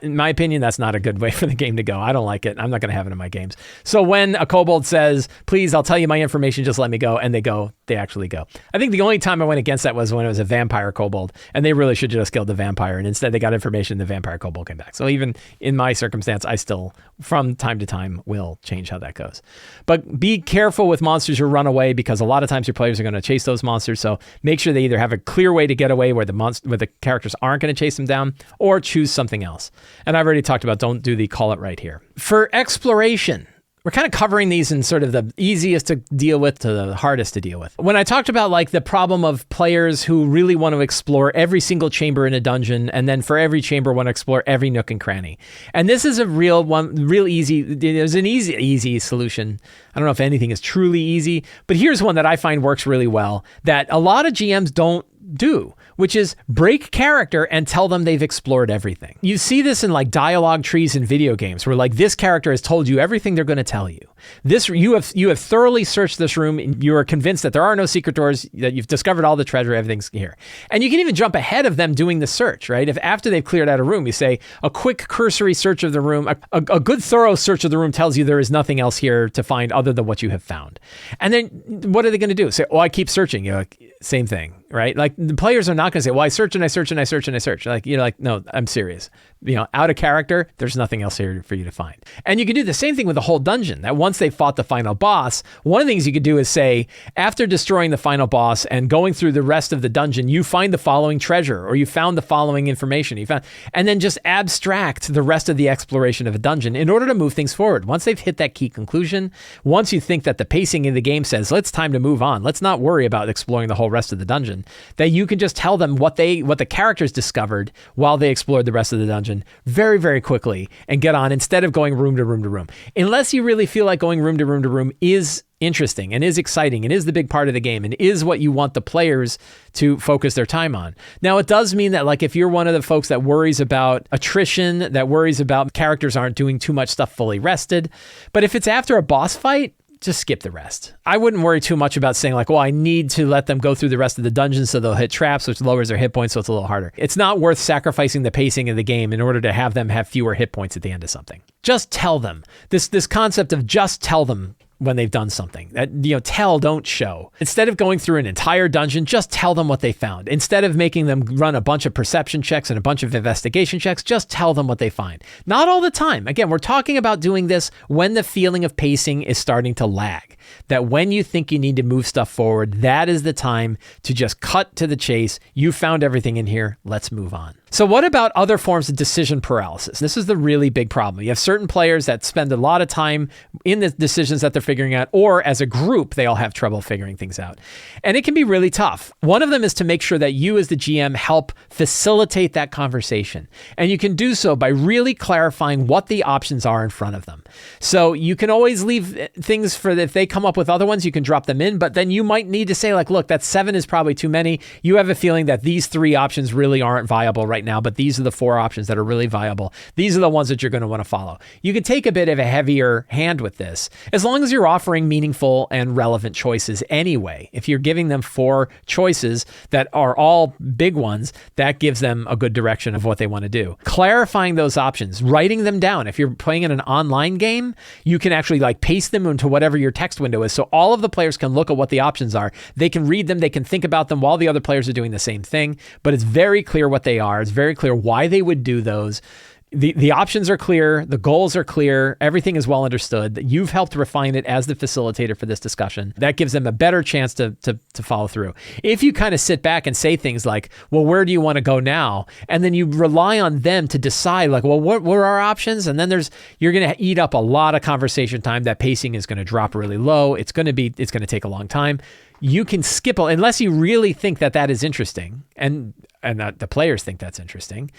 A: In my opinion, that's not a good way for the game to go. I don't like it. I'm not going to have it in my games. So when a kobold says, please, I'll tell you my information, just let me go, and they actually go. I think the only time I went against that was when it was a vampire kobold, and they really should have just killed the vampire, and instead they got information, the vampire kobold came back. So even in my circumstance, I still, from time to time, will change how that goes. But be careful with monsters who run away, because a lot of times your players are going to chase those monsters, so make sure they either have a clear way to get away where the characters aren't going to chase them down, or choose something else. And I've already talked about don't do the call it right here. For exploration, we're kind of covering these in sort of the easiest to deal with to the hardest to deal with. When I talked about like the problem of players who really want to explore every single chamber in a dungeon, and then for every chamber want to explore every nook and cranny. And this is a real easy, there's an easy solution. I don't know if anything is truly easy, but here's one that I find works really well that a lot of GMs don't do, which is break character and tell them they've explored everything. You see this in like dialogue trees in video games where like this character has told you everything they're going to tell you. You have thoroughly searched this room and you are convinced that there are no secret doors, that you've discovered all the treasure, everything's here. And you can even jump ahead of them doing the search, right? If after they've cleared out a room, you say a quick cursory search of the room, a good thorough search of the room tells you there is nothing else here to find other than what you have found. And then what are they going to do? Say, oh, I keep searching. You're like, same thing, right? Like the players are not going to say, well, I search and I search and I search and I search. Like, you're like, no, I'm serious. Out of character, there's nothing else here for you to find. And you can do the same thing with the whole dungeon, that once they fought the final boss, one of the things you could do is say, after destroying the final boss and going through the rest of the dungeon, you find the following treasure, or you found the following information, and then just abstract the rest of the exploration of a dungeon in order to move things forward. Once they've hit that key conclusion, once you think that the pacing in the game says, it's time to move on, let's not worry about exploring the whole rest of the dungeon, that you can just tell them what the characters discovered while they explored the rest of the dungeon very, very quickly and get on instead of going room to room to room. Unless you really feel like going room to room to room is interesting and is exciting and is the big part of the game and is what you want the players to focus their time on. Now, it does mean that like if you're one of the folks that worries about attrition, that worries about characters aren't doing too much stuff fully rested, but if it's after a boss fight, just skip the rest. I wouldn't worry too much about saying like, well, I need to let them go through the rest of the dungeon so they'll hit traps, which lowers their hit points, so it's a little harder. It's not worth sacrificing the pacing of the game in order to have them have fewer hit points at the end of something. Just tell them. This concept of just tell them when they've done something. Tell, don't show. Instead of going through an entire dungeon, just tell them what they found. Instead of making them run a bunch of perception checks and a bunch of investigation checks, just tell them what they find. Not all the time. Again, we're talking about doing this when the feeling of pacing is starting to lag. That when you think you need to move stuff forward, that is the time to just cut to the chase. You found everything in here. Let's move on. So what about other forms of decision paralysis? This is the really big problem. You have certain players that spend a lot of time in the decisions that they're figuring out, or as a group, they all have trouble figuring things out. And it can be really tough. One of them is to make sure that you as the GM help facilitate that conversation. And you can do so by really clarifying what the options are in front of them. So you can always leave things for if they come up with other ones, you can drop them in, but then you might need to say like, look, that 7 is probably too many. You have a feeling that these 3 options really aren't viable right now, but these are the 4 options that are really viable. These are the ones that you're going to want to follow. You can take a bit of a heavier hand with this, as long as you're offering meaningful and relevant choices anyway. If you're giving them 4 choices that are all big ones, that gives them a good direction of what they want to do. Clarifying those options, writing them down. If you're playing in an online game, you can actually like paste them into whatever your text window is, so all of the players can look at what the options are. They can read them, they can think about them while the other players are doing the same thing, but it's very clear what they are. It's very clear why they would do those. The options are clear, the goals are clear, everything is well understood. You've helped refine it as the facilitator for this discussion. That gives them a better chance to follow through. If you kind of sit back and say things like, well, where do you want to go now? And then you rely on them to decide, like, well, what are our options? And then you're going to eat up a lot of conversation time. That pacing is going to drop really low. It's going to take a long time. You can skip, unless you really think that is interesting, and that the players think that's interesting,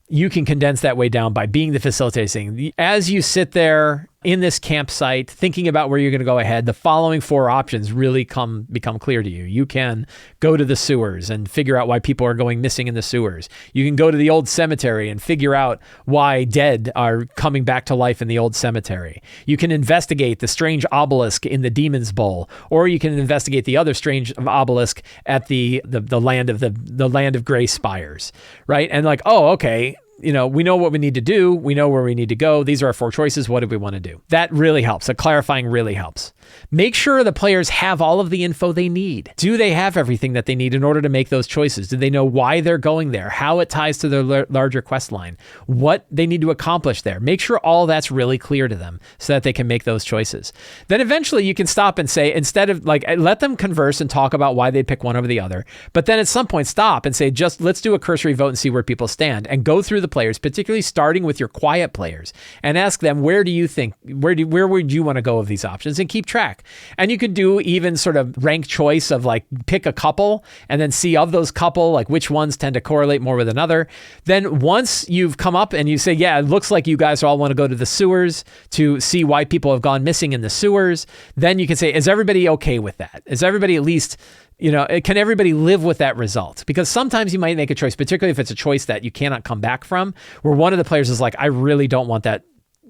A: you can condense that way down by being the facilitator, saying, as you sit there in this campsite thinking about where you're going to go ahead, the following 4 options really become clear to you. You can go to the sewers and figure out why people are going missing in the sewers. You can go to the old cemetery and figure out why dead are coming back to life in the old cemetery. You can investigate the strange obelisk in the Demon's Bowl, or you can investigate the other strange obelisk at the land of gray spires, right? And like, oh, okay, we know what we need to do. We know where we need to go. These are our 4 choices. What do we want to do? That really helps. The clarifying really helps. Make sure the players have all of the info they need. Do they have everything that they need in order to make those choices? Do they know why they're going there? How it ties to their larger quest line? What they need to accomplish there? Make sure all that's really clear to them so that they can make those choices. Then eventually you can stop and say, instead of let them converse and talk about why they pick one over the other, but then at some point stop and say, just let's do a cursory vote and see where people stand, and go through the players, particularly starting with your quiet players, and ask them, where would you want to go of these options, and keep track. And you could do even sort of rank choice of pick a couple and then see of those couple, which ones tend to correlate more with another. Then once you've come up and you say, yeah, it looks like you guys all want to go to the sewers to see why people have gone missing in the sewers, then you can say, is everybody okay with that? Is everybody at least, can everybody live with that result? Because sometimes you might make a choice, particularly if it's a choice that you cannot come back from, where one of the players is like, I really don't want that.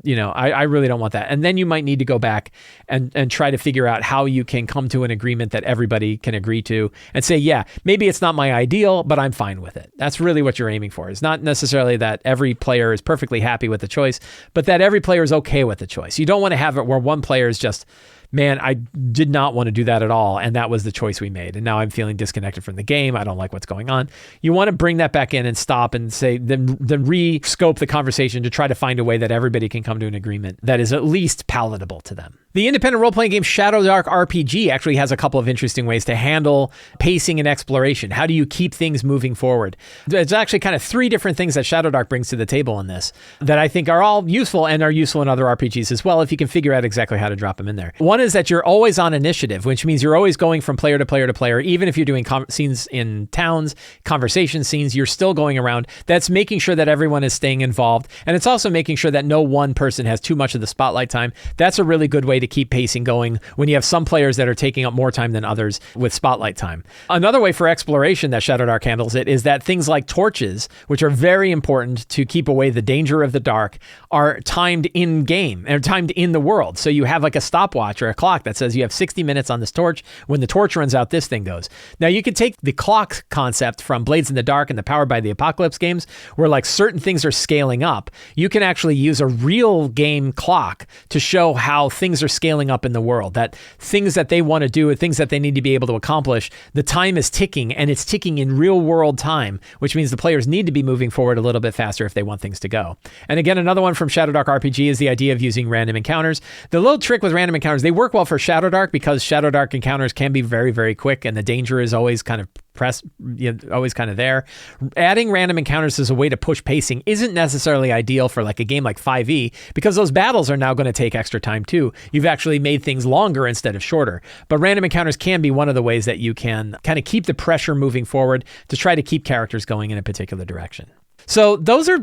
A: I really don't want that. And then you might need to go back and try to figure out how you can come to an agreement that everybody can agree to, and say, yeah, maybe it's not my ideal, but I'm fine with it. That's really what you're aiming for. It's not necessarily that every player is perfectly happy with the choice, but that every player is okay with the choice. You don't want to have it where one player is just, man, I did not want to do that at all, and that was the choice we made, and now I'm feeling disconnected from the game. I don't like what's going on. You want to bring that back in and stop and say, then re-scope the conversation to try to find a way that everybody can come to an agreement that is at least palatable to them. The independent role-playing game Shadowdark RPG actually has a couple of interesting ways to handle pacing and exploration. How do you keep things moving forward? There's actually kind of 3 different things that Shadowdark brings to the table in this that I think are all useful and are useful in other RPGs as well, if you can figure out exactly how to drop them in there. One is that you're always on initiative, which means you're always going from player to player to player. Even if you're doing scenes in towns, conversation scenes, you're still going around. That's making sure that everyone is staying involved. And it's also making sure that no one person has too much of the spotlight time. That's a really good way to keep pacing going when you have some players that are taking up more time than others with spotlight time. Another way for exploration that Shadowdark handles it is that things like torches, which are very important to keep away the danger of the dark, are timed in game and timed in the world. So you have a stopwatch or a clock that says you have 60 minutes on this torch. When the torch runs out, this thing goes. Now you could take the clock concept from Blades in the Dark and the Powered by the Apocalypse games, where certain things are scaling up. You can actually use a real game clock to show how things are scaling up in the world, that things that they want to do, things that they need to be able to accomplish, the time is ticking, and it's ticking in real world time, which means the players need to be moving forward a little bit faster if they want things to go. And again, another one from Shadowdark RPG is the idea of using random encounters. The little trick with random encounters, they work well for Shadowdark because Shadowdark encounters can be very, very quick, and the danger is always kind of always kind of there. Adding random encounters as a way to push pacing isn't necessarily ideal for a game like 5e, because those battles are now going to take extra time too. You've actually made things longer instead of shorter. But random encounters can be one of the ways that you can kind of keep the pressure moving forward to try to keep characters going in a particular direction. So those are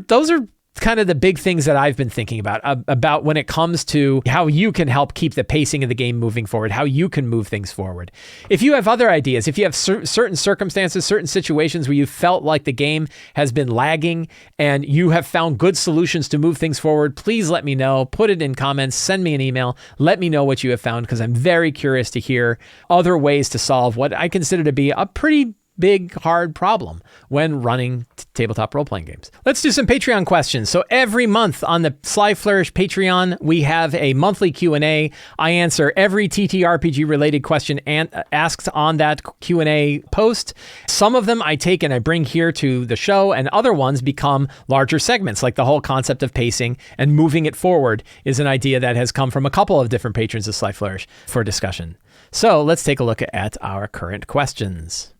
A: kind of the big things that I've been thinking about when it comes to how you can help keep the pacing of the game moving forward, how you can move things forward. If you have other ideas, if you have certain circumstances, certain situations where you felt like the game has been lagging and you have found good solutions to move things forward, please let me know. Put it in comments, send me an email, let me know what you have found, because I'm very curious to hear other ways to solve what I consider to be a pretty big, hard problem when running tabletop role-playing games. Let's do some Patreon questions. So every month on the Sly Flourish Patreon, we have a monthly Q&A. I answer every TTRPG-related question asked on that Q&A post. Some of them I take and I bring here to the show, and other ones become larger segments, like the whole concept of pacing and moving it forward is an idea that has come from a couple of different patrons of Sly Flourish for discussion. So let's take a look at our current questions.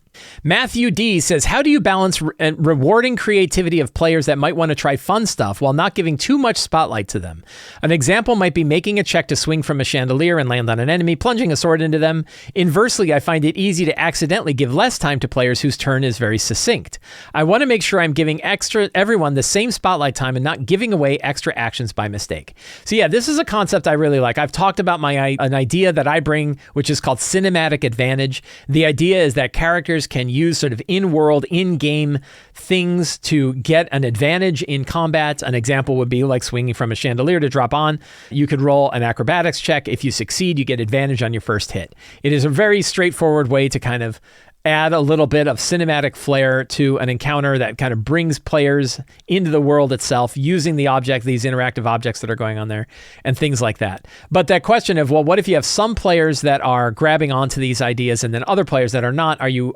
A: Matthew D says, how do you balance rewarding creativity of players that might want to try fun stuff while not giving too much spotlight to them? An example might be making a check to swing from a chandelier and land on an enemy, plunging a sword into them. Inversely, I find it easy to accidentally give less time to players whose turn is very succinct. I want to make sure I'm giving everyone the same spotlight time and not giving away extra actions by mistake. So yeah, this is a concept I really like. I've talked about an idea that I bring, which is called cinematic advantage. The idea is that characters can use sort of in-world, in-game things to get an advantage in combat. An example would be like swinging from a chandelier to drop on. You could roll an acrobatics check. If you succeed, you get advantage on your first hit. It is a very straightforward way to kind of add a little bit of cinematic flair to an encounter that kind of brings players into the world itself using these interactive objects that are going on there and things like that. But that question of, well, what if you have some players that are grabbing onto these ideas and then other players that are not? Are you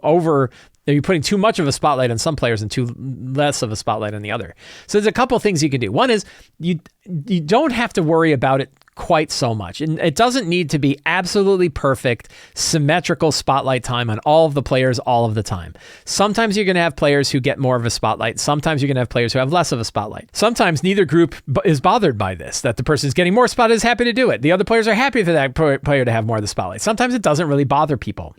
A: putting too much of a spotlight on some players and too less of a spotlight on the other? So there's a couple things you can do. One is you don't have to worry about it quite so much. And it doesn't need to be absolutely perfect, symmetrical spotlight time on all of the players all of the time. Sometimes you're going to have players who get more of a spotlight. Sometimes you're going to have players who have less of a spotlight. Sometimes neither group is bothered by this, that the person who's getting more spotlight is happy to do it. The other players are happy for that player to have more of the spotlight. Sometimes it doesn't really bother people.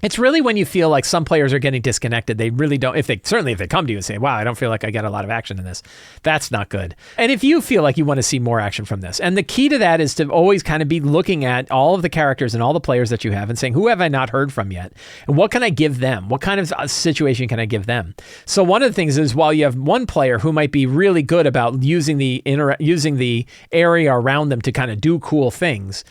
A: It's really when you feel like some players are getting disconnected. They really don't, if they come to you and say, wow, I don't feel like I get a lot of action in this. That's not good. And if you feel like you want to see more action from this, and the key to that is to always kind of be looking at all of the characters and all the players that you have and saying, who have I not heard from yet? And what can I give them? What kind of situation can I give them? So one of the things is, while you have one player who might be really good about using the area around them to kind of do cool things,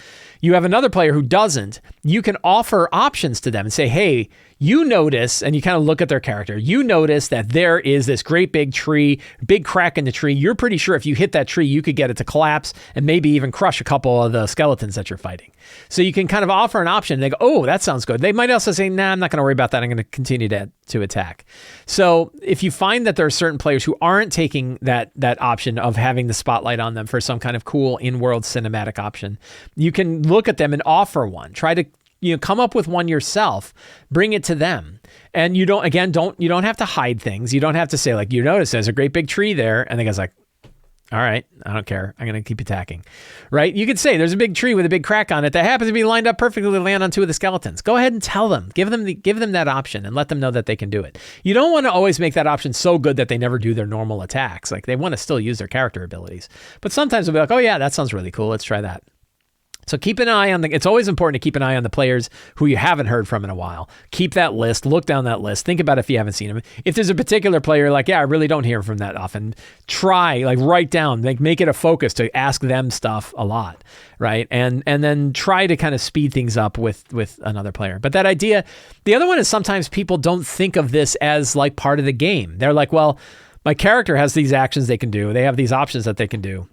A: you have another player who doesn't. You can offer options to them and say, hey, you notice, and you kind of look at their character, you notice that there is this great big tree, big crack in the tree. You're pretty sure if you hit that tree, you could get it to collapse and maybe even crush a couple of the skeletons that you're fighting. So you can kind of offer an option. And they go, oh, that sounds good. They might also say, nah, I'm not going to worry about that. I'm going to continue to attack. So if you find that there are certain players who aren't taking that option of having the spotlight on them for some kind of cool in-world cinematic option, you can look at them and offer one. Try to come up with one yourself, bring it to them. And you don't have to hide things. You don't have to say, like, you notice there's a great big tree there. And the guy's like, all right, I don't care. I'm going to keep attacking, right? You could say there's a big tree with a big crack on it that happens to be lined up perfectly to land on two of the skeletons. Go ahead and tell them, give them that option and let them know that they can do it. You don't want to always make that option so good that they never do their normal attacks. Like, they want to still use their character abilities, but sometimes they'll be like, oh yeah, that sounds really cool. Let's try that. So keep an eye on it's always important to keep an eye on the players who you haven't heard from in a while. Keep that list, look down that list, think about if you haven't seen them. If there's a particular player, like, yeah, I really don't hear from that often, write down, make it a focus to ask them stuff a lot, right? And then try to kind of speed things up with another player. But that idea, the other one is sometimes people don't think of this as like part of the game. They're like, well, my character has these actions they can do. They have these options that they can do.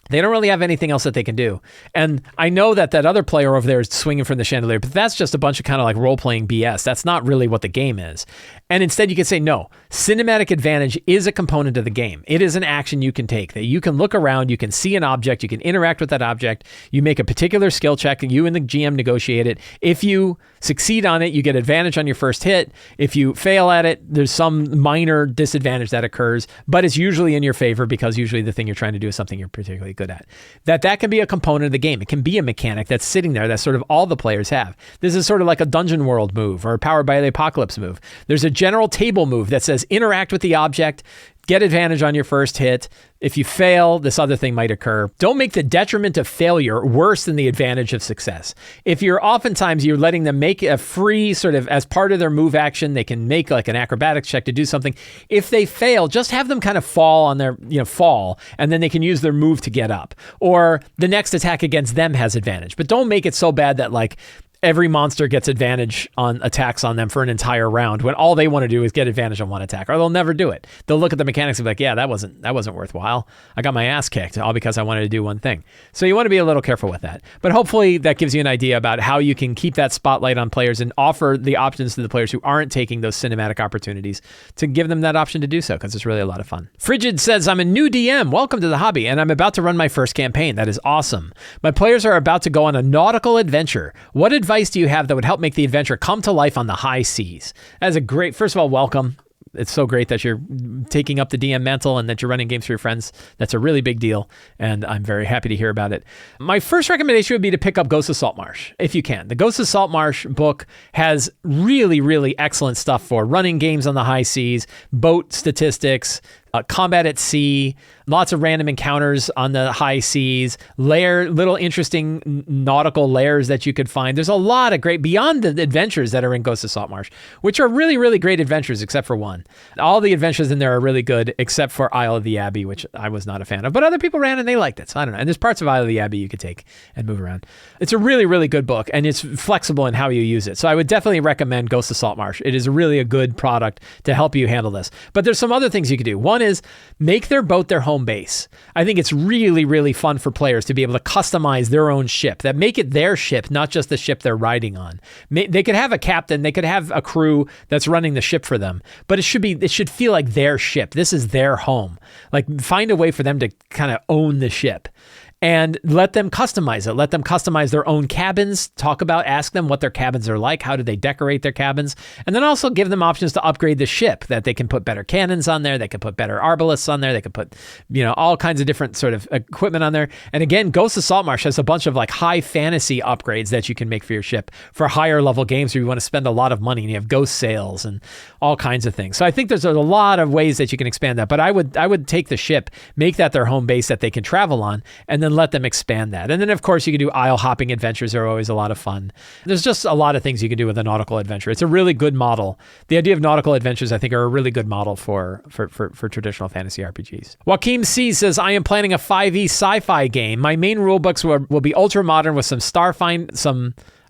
A: They don't really have anything else that they can do. And I know that other player over there is swinging from the chandelier, but that's just a bunch of kind of like role-playing BS. That's not really what the game is. And instead you can say, no, cinematic advantage is a component of the game. It is an action you can take, that you can look around, you can see an object, you can interact with that object, you make a particular skill check, and you and the GM negotiate it. If you succeed on it, you get advantage on your first hit. If you fail at it, there's some minor disadvantage that occurs, but it's usually in your favor because usually the thing you're trying to do is something you're particularly good at. That can be a component of the game. It can be a mechanic that's sitting there that sort of all the players have. This is sort of like a Dungeon World move or a Powered by the Apocalypse move. There's a general table move that says interact with the object, get advantage on your first hit. If you fail, this other thing might occur. Don't make the detriment of failure worse than the advantage of success. If you're letting them make a free sort of, as part of their move action, they can make like an acrobatics check to do something. If they fail, just have them kind of fall, and then they can use their move to get up. Or the next attack against them has advantage. But don't make it so bad that, like, every monster gets advantage on attacks on them for an entire round when all they want to do is get advantage on one attack, or they'll never do it. They'll look at the mechanics and be like, yeah, that wasn't worthwhile. I got my ass kicked all because I wanted to do one thing. So you want to be a little careful with that. But hopefully that gives you an idea about how you can keep that spotlight on players and offer the options to the players who aren't taking those cinematic opportunities to give them that option to do so, because it's really a lot of fun. Frigid says, I'm a new DM. Welcome to the hobby, and I'm about to run my first campaign. That is awesome. My players are about to go on a nautical adventure. What advice do you have that would help make the adventure come to life on the high seas? That is a great, first of all, welcome. It's so great that you're taking up the DM mantle and that you're running games for your friends. That's a really big deal, and I'm very happy to hear about it. My first recommendation would be to pick up Ghost of Saltmarsh, if you can. The Ghost of Saltmarsh book has really, really excellent stuff for running games on the high seas, boat statistics, combat at sea, lots of random encounters on the high seas, little interesting nautical layers that you could find. There's a lot of great, beyond the adventures that are in Ghost of Saltmarsh, which are really, really great adventures, except for one. All the adventures in there are really good, except for Isle of the Abbey, which I was not a fan of, but other people ran and they liked it, so I don't know. And there's parts of Isle of the Abbey you could take and move around. It's a really, really good book, and it's flexible in how you use it. So I would definitely recommend Ghost of Saltmarsh. It is really a good product to help you handle this. But there's some other things you could do. One is make their boat their home base. I think it's really, really fun for players to be able to customize their own ship, that make it their ship, not just the ship they're riding on. They could have a captain, they could have a crew that's running the ship for them, but it should feel like their ship. This is their home. Like, find a way for them to kind of own the ship. And let them customize it. Let them customize their own cabins. Ask them what their cabins are like. How do they decorate their cabins? And then also give them options to upgrade the ship, that they can put better cannons on there. They can put better arbalists on there. They can put, all kinds of different sort of equipment on there. And again, Ghost of Saltmarsh has a bunch of like high fantasy upgrades that you can make for your ship for higher level games where you want to spend a lot of money and you have ghost sails and all kinds of things. So I think there's a lot of ways that you can expand that. But I would take the ship, make that their home base that they can travel on, and then let them expand that. And then, of course, you can do isle hopping adventures are always a lot of fun. There's just a lot of things you can do with a nautical adventure. It's a really good model. The idea of nautical adventures, I think, are a really good model for traditional fantasy RPGs. Joaquin C says, I am planning a 5e sci-fi game. My main rule books will be ultra modern with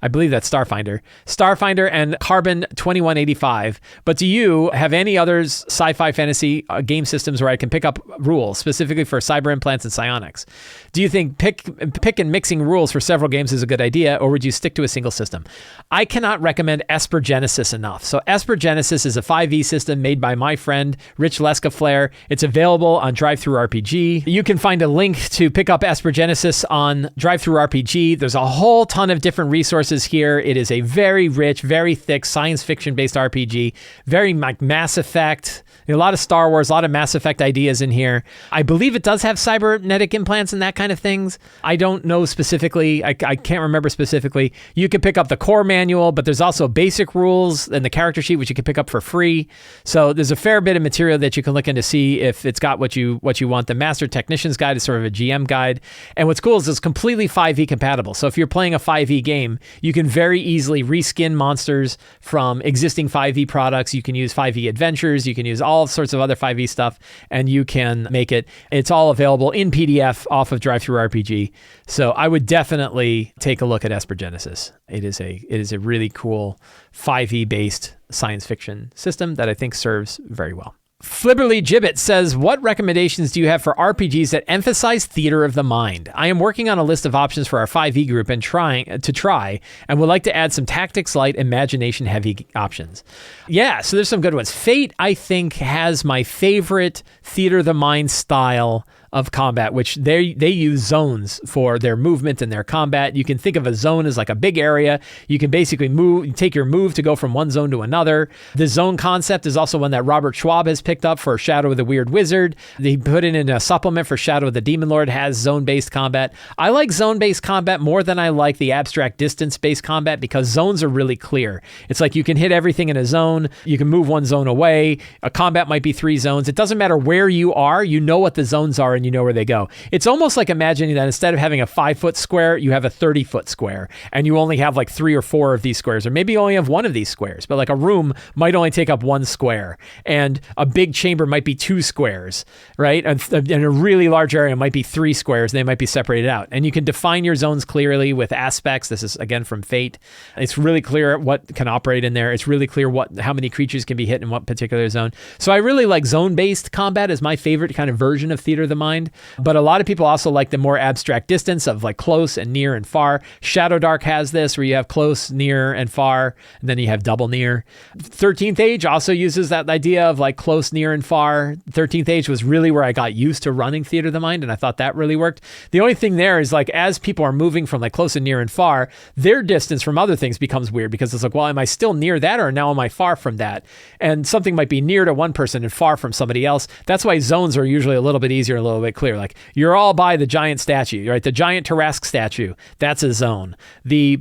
A: I believe that's Starfinder and Carbon 2185. But do you have any others sci-fi fantasy game systems where I can pick up rules, specifically for cyber implants and psionics? Do you think pick and mixing rules for several games is a good idea, or would you stick to a single system? I cannot recommend Esper Genesis enough. So Esper Genesis is a 5e system made by my friend Rich Lescaflair. It's available on DriveThruRPG. You can find a link to pick up Esper Genesis on DriveThruRPG. There's a whole ton of different resources here. It is a very rich, very thick science fiction based RPG, very like Mass Effect, a lot of Star Wars, a lot of Mass Effect ideas in here. I believe it does have cybernetic implants and that kind of things. I don't know specifically. I can't remember specifically. You can pick up the core manual, but there's also basic rules and the character sheet, which you can pick up for free. So there's a fair bit of material that you can look in to see if it's got what you want. The Master Technician's Guide is sort of a GM guide. And what's cool is it's completely 5e compatible. So if you're playing a 5e game, you can very easily reskin monsters from existing 5e products. You can use 5e adventures. You can use all sorts of other 5e stuff, and you can make it. It's all available in PDF off of DriveThruRPG. So I would definitely take a look at Esper Genesis. It is a really cool 5e based science fiction system that I think serves very well. Flibberly Gibbet says, what recommendations do you have for RPGs that emphasize theater of the mind? I am working on a list of options for our 5e group and trying and would like to add some tactics light, imagination heavy options. Yeah, so there's some good ones. Fate, I think, has my favorite theater of the mind style of combat, which they use zones for their movement and their combat. You can think of a zone as like a big area. You can basically take your move to go from one zone to another. The zone concept is also one that Robert Schwab has picked up for Shadow of the Weird Wizard. They put it in a supplement for Shadow of the Demon Lord, has zone-based combat. I like zone-based combat more than I like the abstract distance-based combat because zones are really clear. It's like you can hit everything in a zone. You can move one zone away. A combat might be 3 zones. It doesn't matter where you are. You know what the zones are and you know where they go. It's almost like imagining that instead of having a 5-foot square, you have a 30-foot square, and you only have like 3 or 4 of these squares, or maybe you only have 1 of these squares, but like a room might only take up 1 square, and a big chamber might be 2 squares, right? And a really large area might be 3 squares, and they might be separated out. And you can define your zones clearly with aspects. This is, again, from Fate. It's really clear what can operate in there. It's really clear how many creatures can be hit in what particular zone. So I really like zone-based combat is my favorite kind of version of Theater of the Mind. But a lot of people also like the more abstract distance of like close and near and far. Shadowdark has this where you have close, near, and far, and then you have double near. 13th Age also uses that idea of like close, near, and far. 13th Age was really where I got used to running Theater of the Mind, and I thought that really worked. The only thing there is like as people are moving from like close and near and far, their distance from other things becomes weird because it's like, well, am I still near that or now am I far from that? And something might be near to one person and far from somebody else. That's why zones are usually a little bit easier, a little bit clear. Like you're all by the giant statue, right? The giant Tarrasque statue, that's a zone. The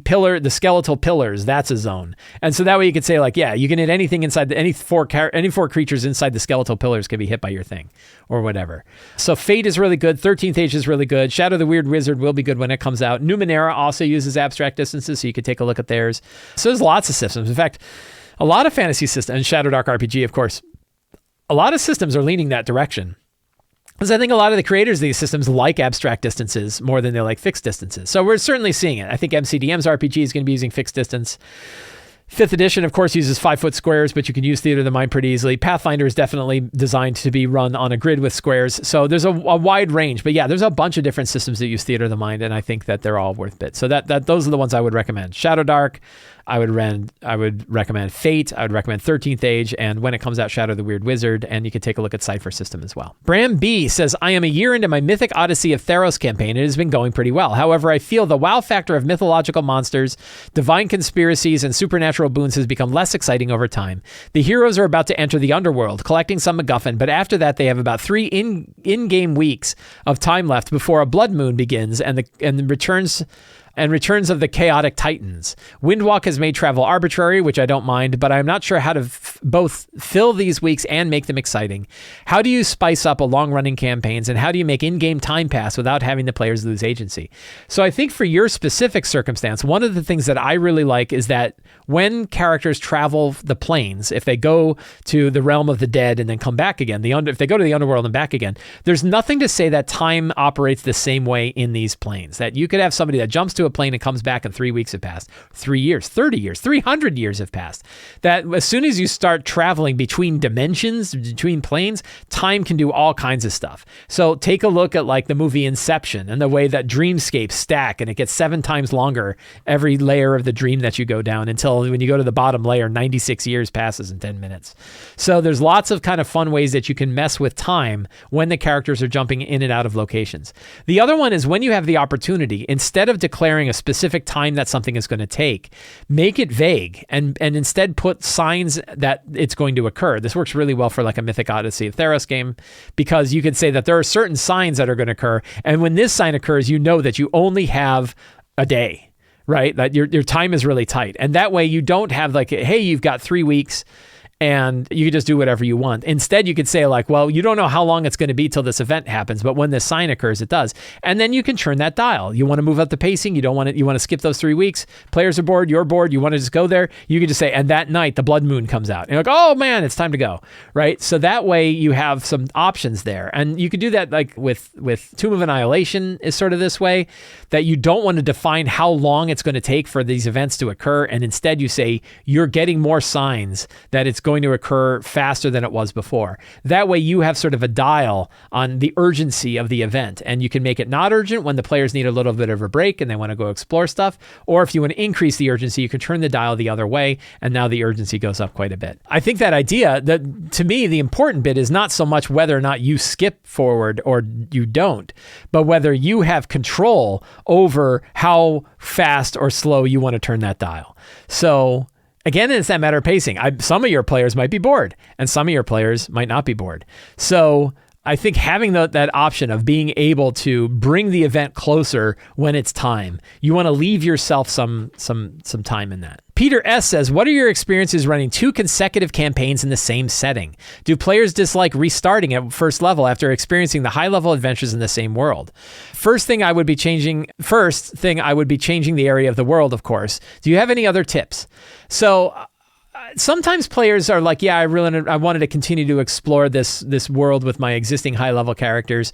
A: skeletal pillars, that's a zone. And so that way you could say like, yeah, you can hit anything inside any four creatures inside the skeletal pillars can be hit by your thing or whatever. So Fate is really good. 13th Age is really good. Shadow the Weird Wizard will be good when it comes out. Numenera also uses abstract distances, so you could take a look at theirs. So there's lots of systems. In fact, a lot of fantasy systems, and Shadowdark RPG, of course, a lot of systems are leaning that direction. Because I think a lot of the creators of these systems like abstract distances more than they like fixed distances. So we're certainly seeing it. I think MCDM's RPG is going to be using fixed distance. 5th edition, of course, uses 5-foot squares, but you can use Theater of the Mind pretty easily. Pathfinder is definitely designed to be run on a grid with squares. So there's a wide range. But yeah, there's a bunch of different systems that use Theater of the Mind, and I think that they're all worth it. So those are the ones I would recommend. Shadowdark, I would recommend Fate, I would recommend 13th Age, and when it comes out, Shadow the Weird Wizard, and you can take a look at Cypher System as well. Bram B says, I am a year into my Mythic Odyssey of Theros campaign, and it has been going pretty well. However, I feel the wow factor of mythological monsters, divine conspiracies, and supernatural boons has become less exciting over time. The heroes are about to enter the underworld, collecting some MacGuffin, but after that, they have about 3 in-game weeks of time left before a blood moon begins and returns of the chaotic titans. Windwalk has made travel arbitrary, which I don't mind, but I'm not sure how to both fill these weeks and make them exciting. How do you spice up a long-running campaigns, and how do you make in-game time pass without having the players lose agency? So I think for your specific circumstance, one of the things that I really like is that when characters travel the planes, if they go to the realm of the dead and then come back again, if they go to the underworld and back again, there's nothing to say that time operates the same way in these planes. That you could have somebody that jumps to a plane and comes back and 3 weeks have passed, 3 years, 30 years, 300 years have passed. That as soon as you start traveling between dimensions, between planes, time can do all kinds of stuff. So take a look at like the movie Inception and the way that dreamscapes stack, and it gets 7 times longer every layer of the dream that you go down until when you go to the bottom layer, 96 years passes in 10 minutes. So there's lots of kind of fun ways that you can mess with time when the characters are jumping in and out of locations. The other one is when you have the opportunity, instead of declaring a specific time that something is going to take, make it vague and instead put signs that it's going to occur. This works really well for like a Mythic Odyssey of Theros game, because you could say that there are certain signs that are going to occur, and when this sign occurs, you know that you only have a day, right? That your time is really tight. And that way you don't have like, hey, you've got 3 weeks and you can just do whatever you want. Instead, you could say like, well, you don't know how long it's going to be till this event happens, but when this sign occurs, it does. And then you can turn that dial. You want to move up the pacing. You want to skip those 3 weeks. Players are bored. You're bored. You want to just go there. You can just say, and that night, the blood moon comes out. And you're like, oh man, it's time to go, right? So that way you have some options there. And you could do that like with Tomb of Annihilation is sort of this way, that you don't want to define how long it's going to take for these events to occur. And instead you say, you're getting more signs that it's going to occur faster than it was before. That way you have sort of a dial on the urgency of the event, and you can make it not urgent when the players need a little bit of a break and they want to go explore stuff. Or if you want to increase the urgency, you can turn the dial the other way, and now the urgency goes up quite a bit. I think that idea, that to me, the important bit is not so much whether or not you skip forward or you don't, but whether you have control over how fast or slow you want to turn that dial. So again, it's that matter of pacing. Some of your players might be bored, and some of your players might not be bored. So I think having that option of being able to bring the event closer when it's time, you want to leave yourself some time in that. Peter S. says, what are your experiences running 2 consecutive campaigns in the same setting? Do players dislike restarting at first level after experiencing the high-level adventures in the same world? First thing I would be changing the area of the world, of course. Do you have any other tips? So sometimes players are like, yeah, I wanted to continue to explore this world with my existing high-level characters.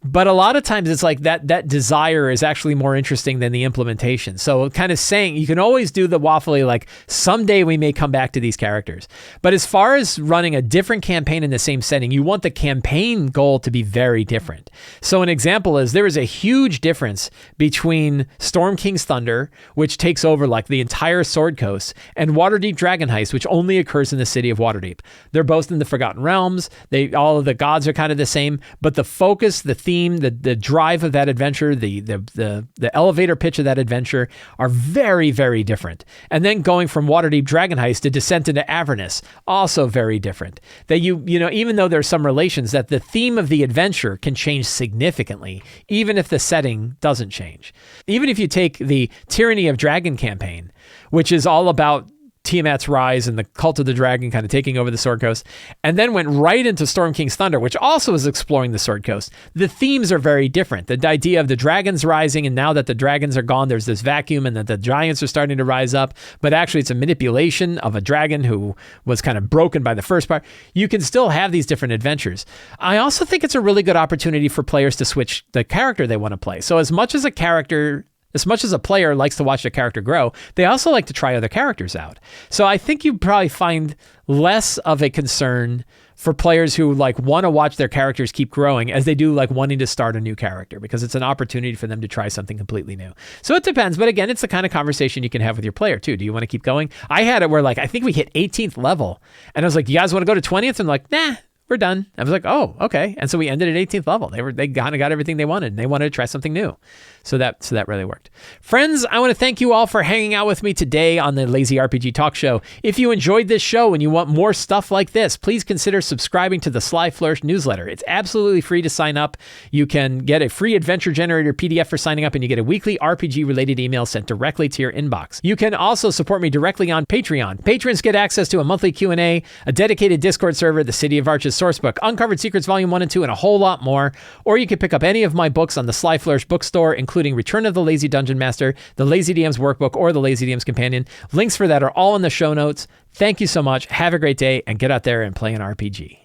A: But a lot of times it's like that desire is actually more interesting than the implementation. So kind of saying, you can always do the waffly, like, someday we may come back to these characters. But as far as running a different campaign in the same setting, you want the campaign goal to be very different. So an example is there is a huge difference between Storm King's Thunder, which takes over like the entire Sword Coast, and Waterdeep Dragon Heist, which only occurs in the city of Waterdeep. They're both in the Forgotten Realms. All of the gods are kind of the same, but the focus, the theme, the drive of that adventure, the elevator pitch of that adventure are very, very different. And then going from Waterdeep Dragon Heist to Descent into Avernus, also very different. That you know, even though there's some relations, that the theme of the adventure can change significantly, even if the setting doesn't change. Even if you take the Tyranny of Dragon campaign, which is all about Tiamat's rise and the cult of the dragon kind of taking over the Sword Coast, and then went right into Storm King's Thunder, which also is exploring the Sword Coast. The themes are very different. The idea of the dragons rising, and now that the dragons are gone, there's this vacuum, and that the giants are starting to rise up, but actually it's a manipulation of a dragon who was kind of broken by the first part. You can still have these different adventures. I also think it's a really good opportunity for players to switch the character they want to play. So as much as a player likes to watch their character grow, they also like to try other characters out. So I think you probably find less of a concern for players who like want to watch their characters keep growing as they do like wanting to start a new character, because it's an opportunity for them to try something completely new. So it depends. But again, it's the kind of conversation you can have with your player too. Do you want to keep going? I had it where like, I think we hit 18th level and I was like, you guys want to go to 20th? And like, nah, we're done. I was like, oh, okay. And so we ended at 18th level. They kind of got everything they wanted, and they wanted to try something new. So that really worked. Friends, I want to thank you all for hanging out with me today on the Lazy RPG Talk Show. If you enjoyed this show and you want more stuff like this, please consider subscribing to the Sly Flourish newsletter. It's absolutely free to sign up. You can get a free adventure generator PDF for signing up, and you get a weekly RPG-related email sent directly to your inbox. You can also support me directly on Patreon. Patrons get access to a monthly Q&A, a dedicated Discord server, the City of Arches sourcebook, Uncovered Secrets Volume 1 and 2, and a whole lot more. Or you can pick up any of my books on the Sly Flourish bookstore, including Return of the Lazy Dungeon Master, the Lazy DM's Workbook, or the Lazy DM's Companion. Links for that are all in the show notes. Thank you so much. Have a great day, and get out there and play an RPG.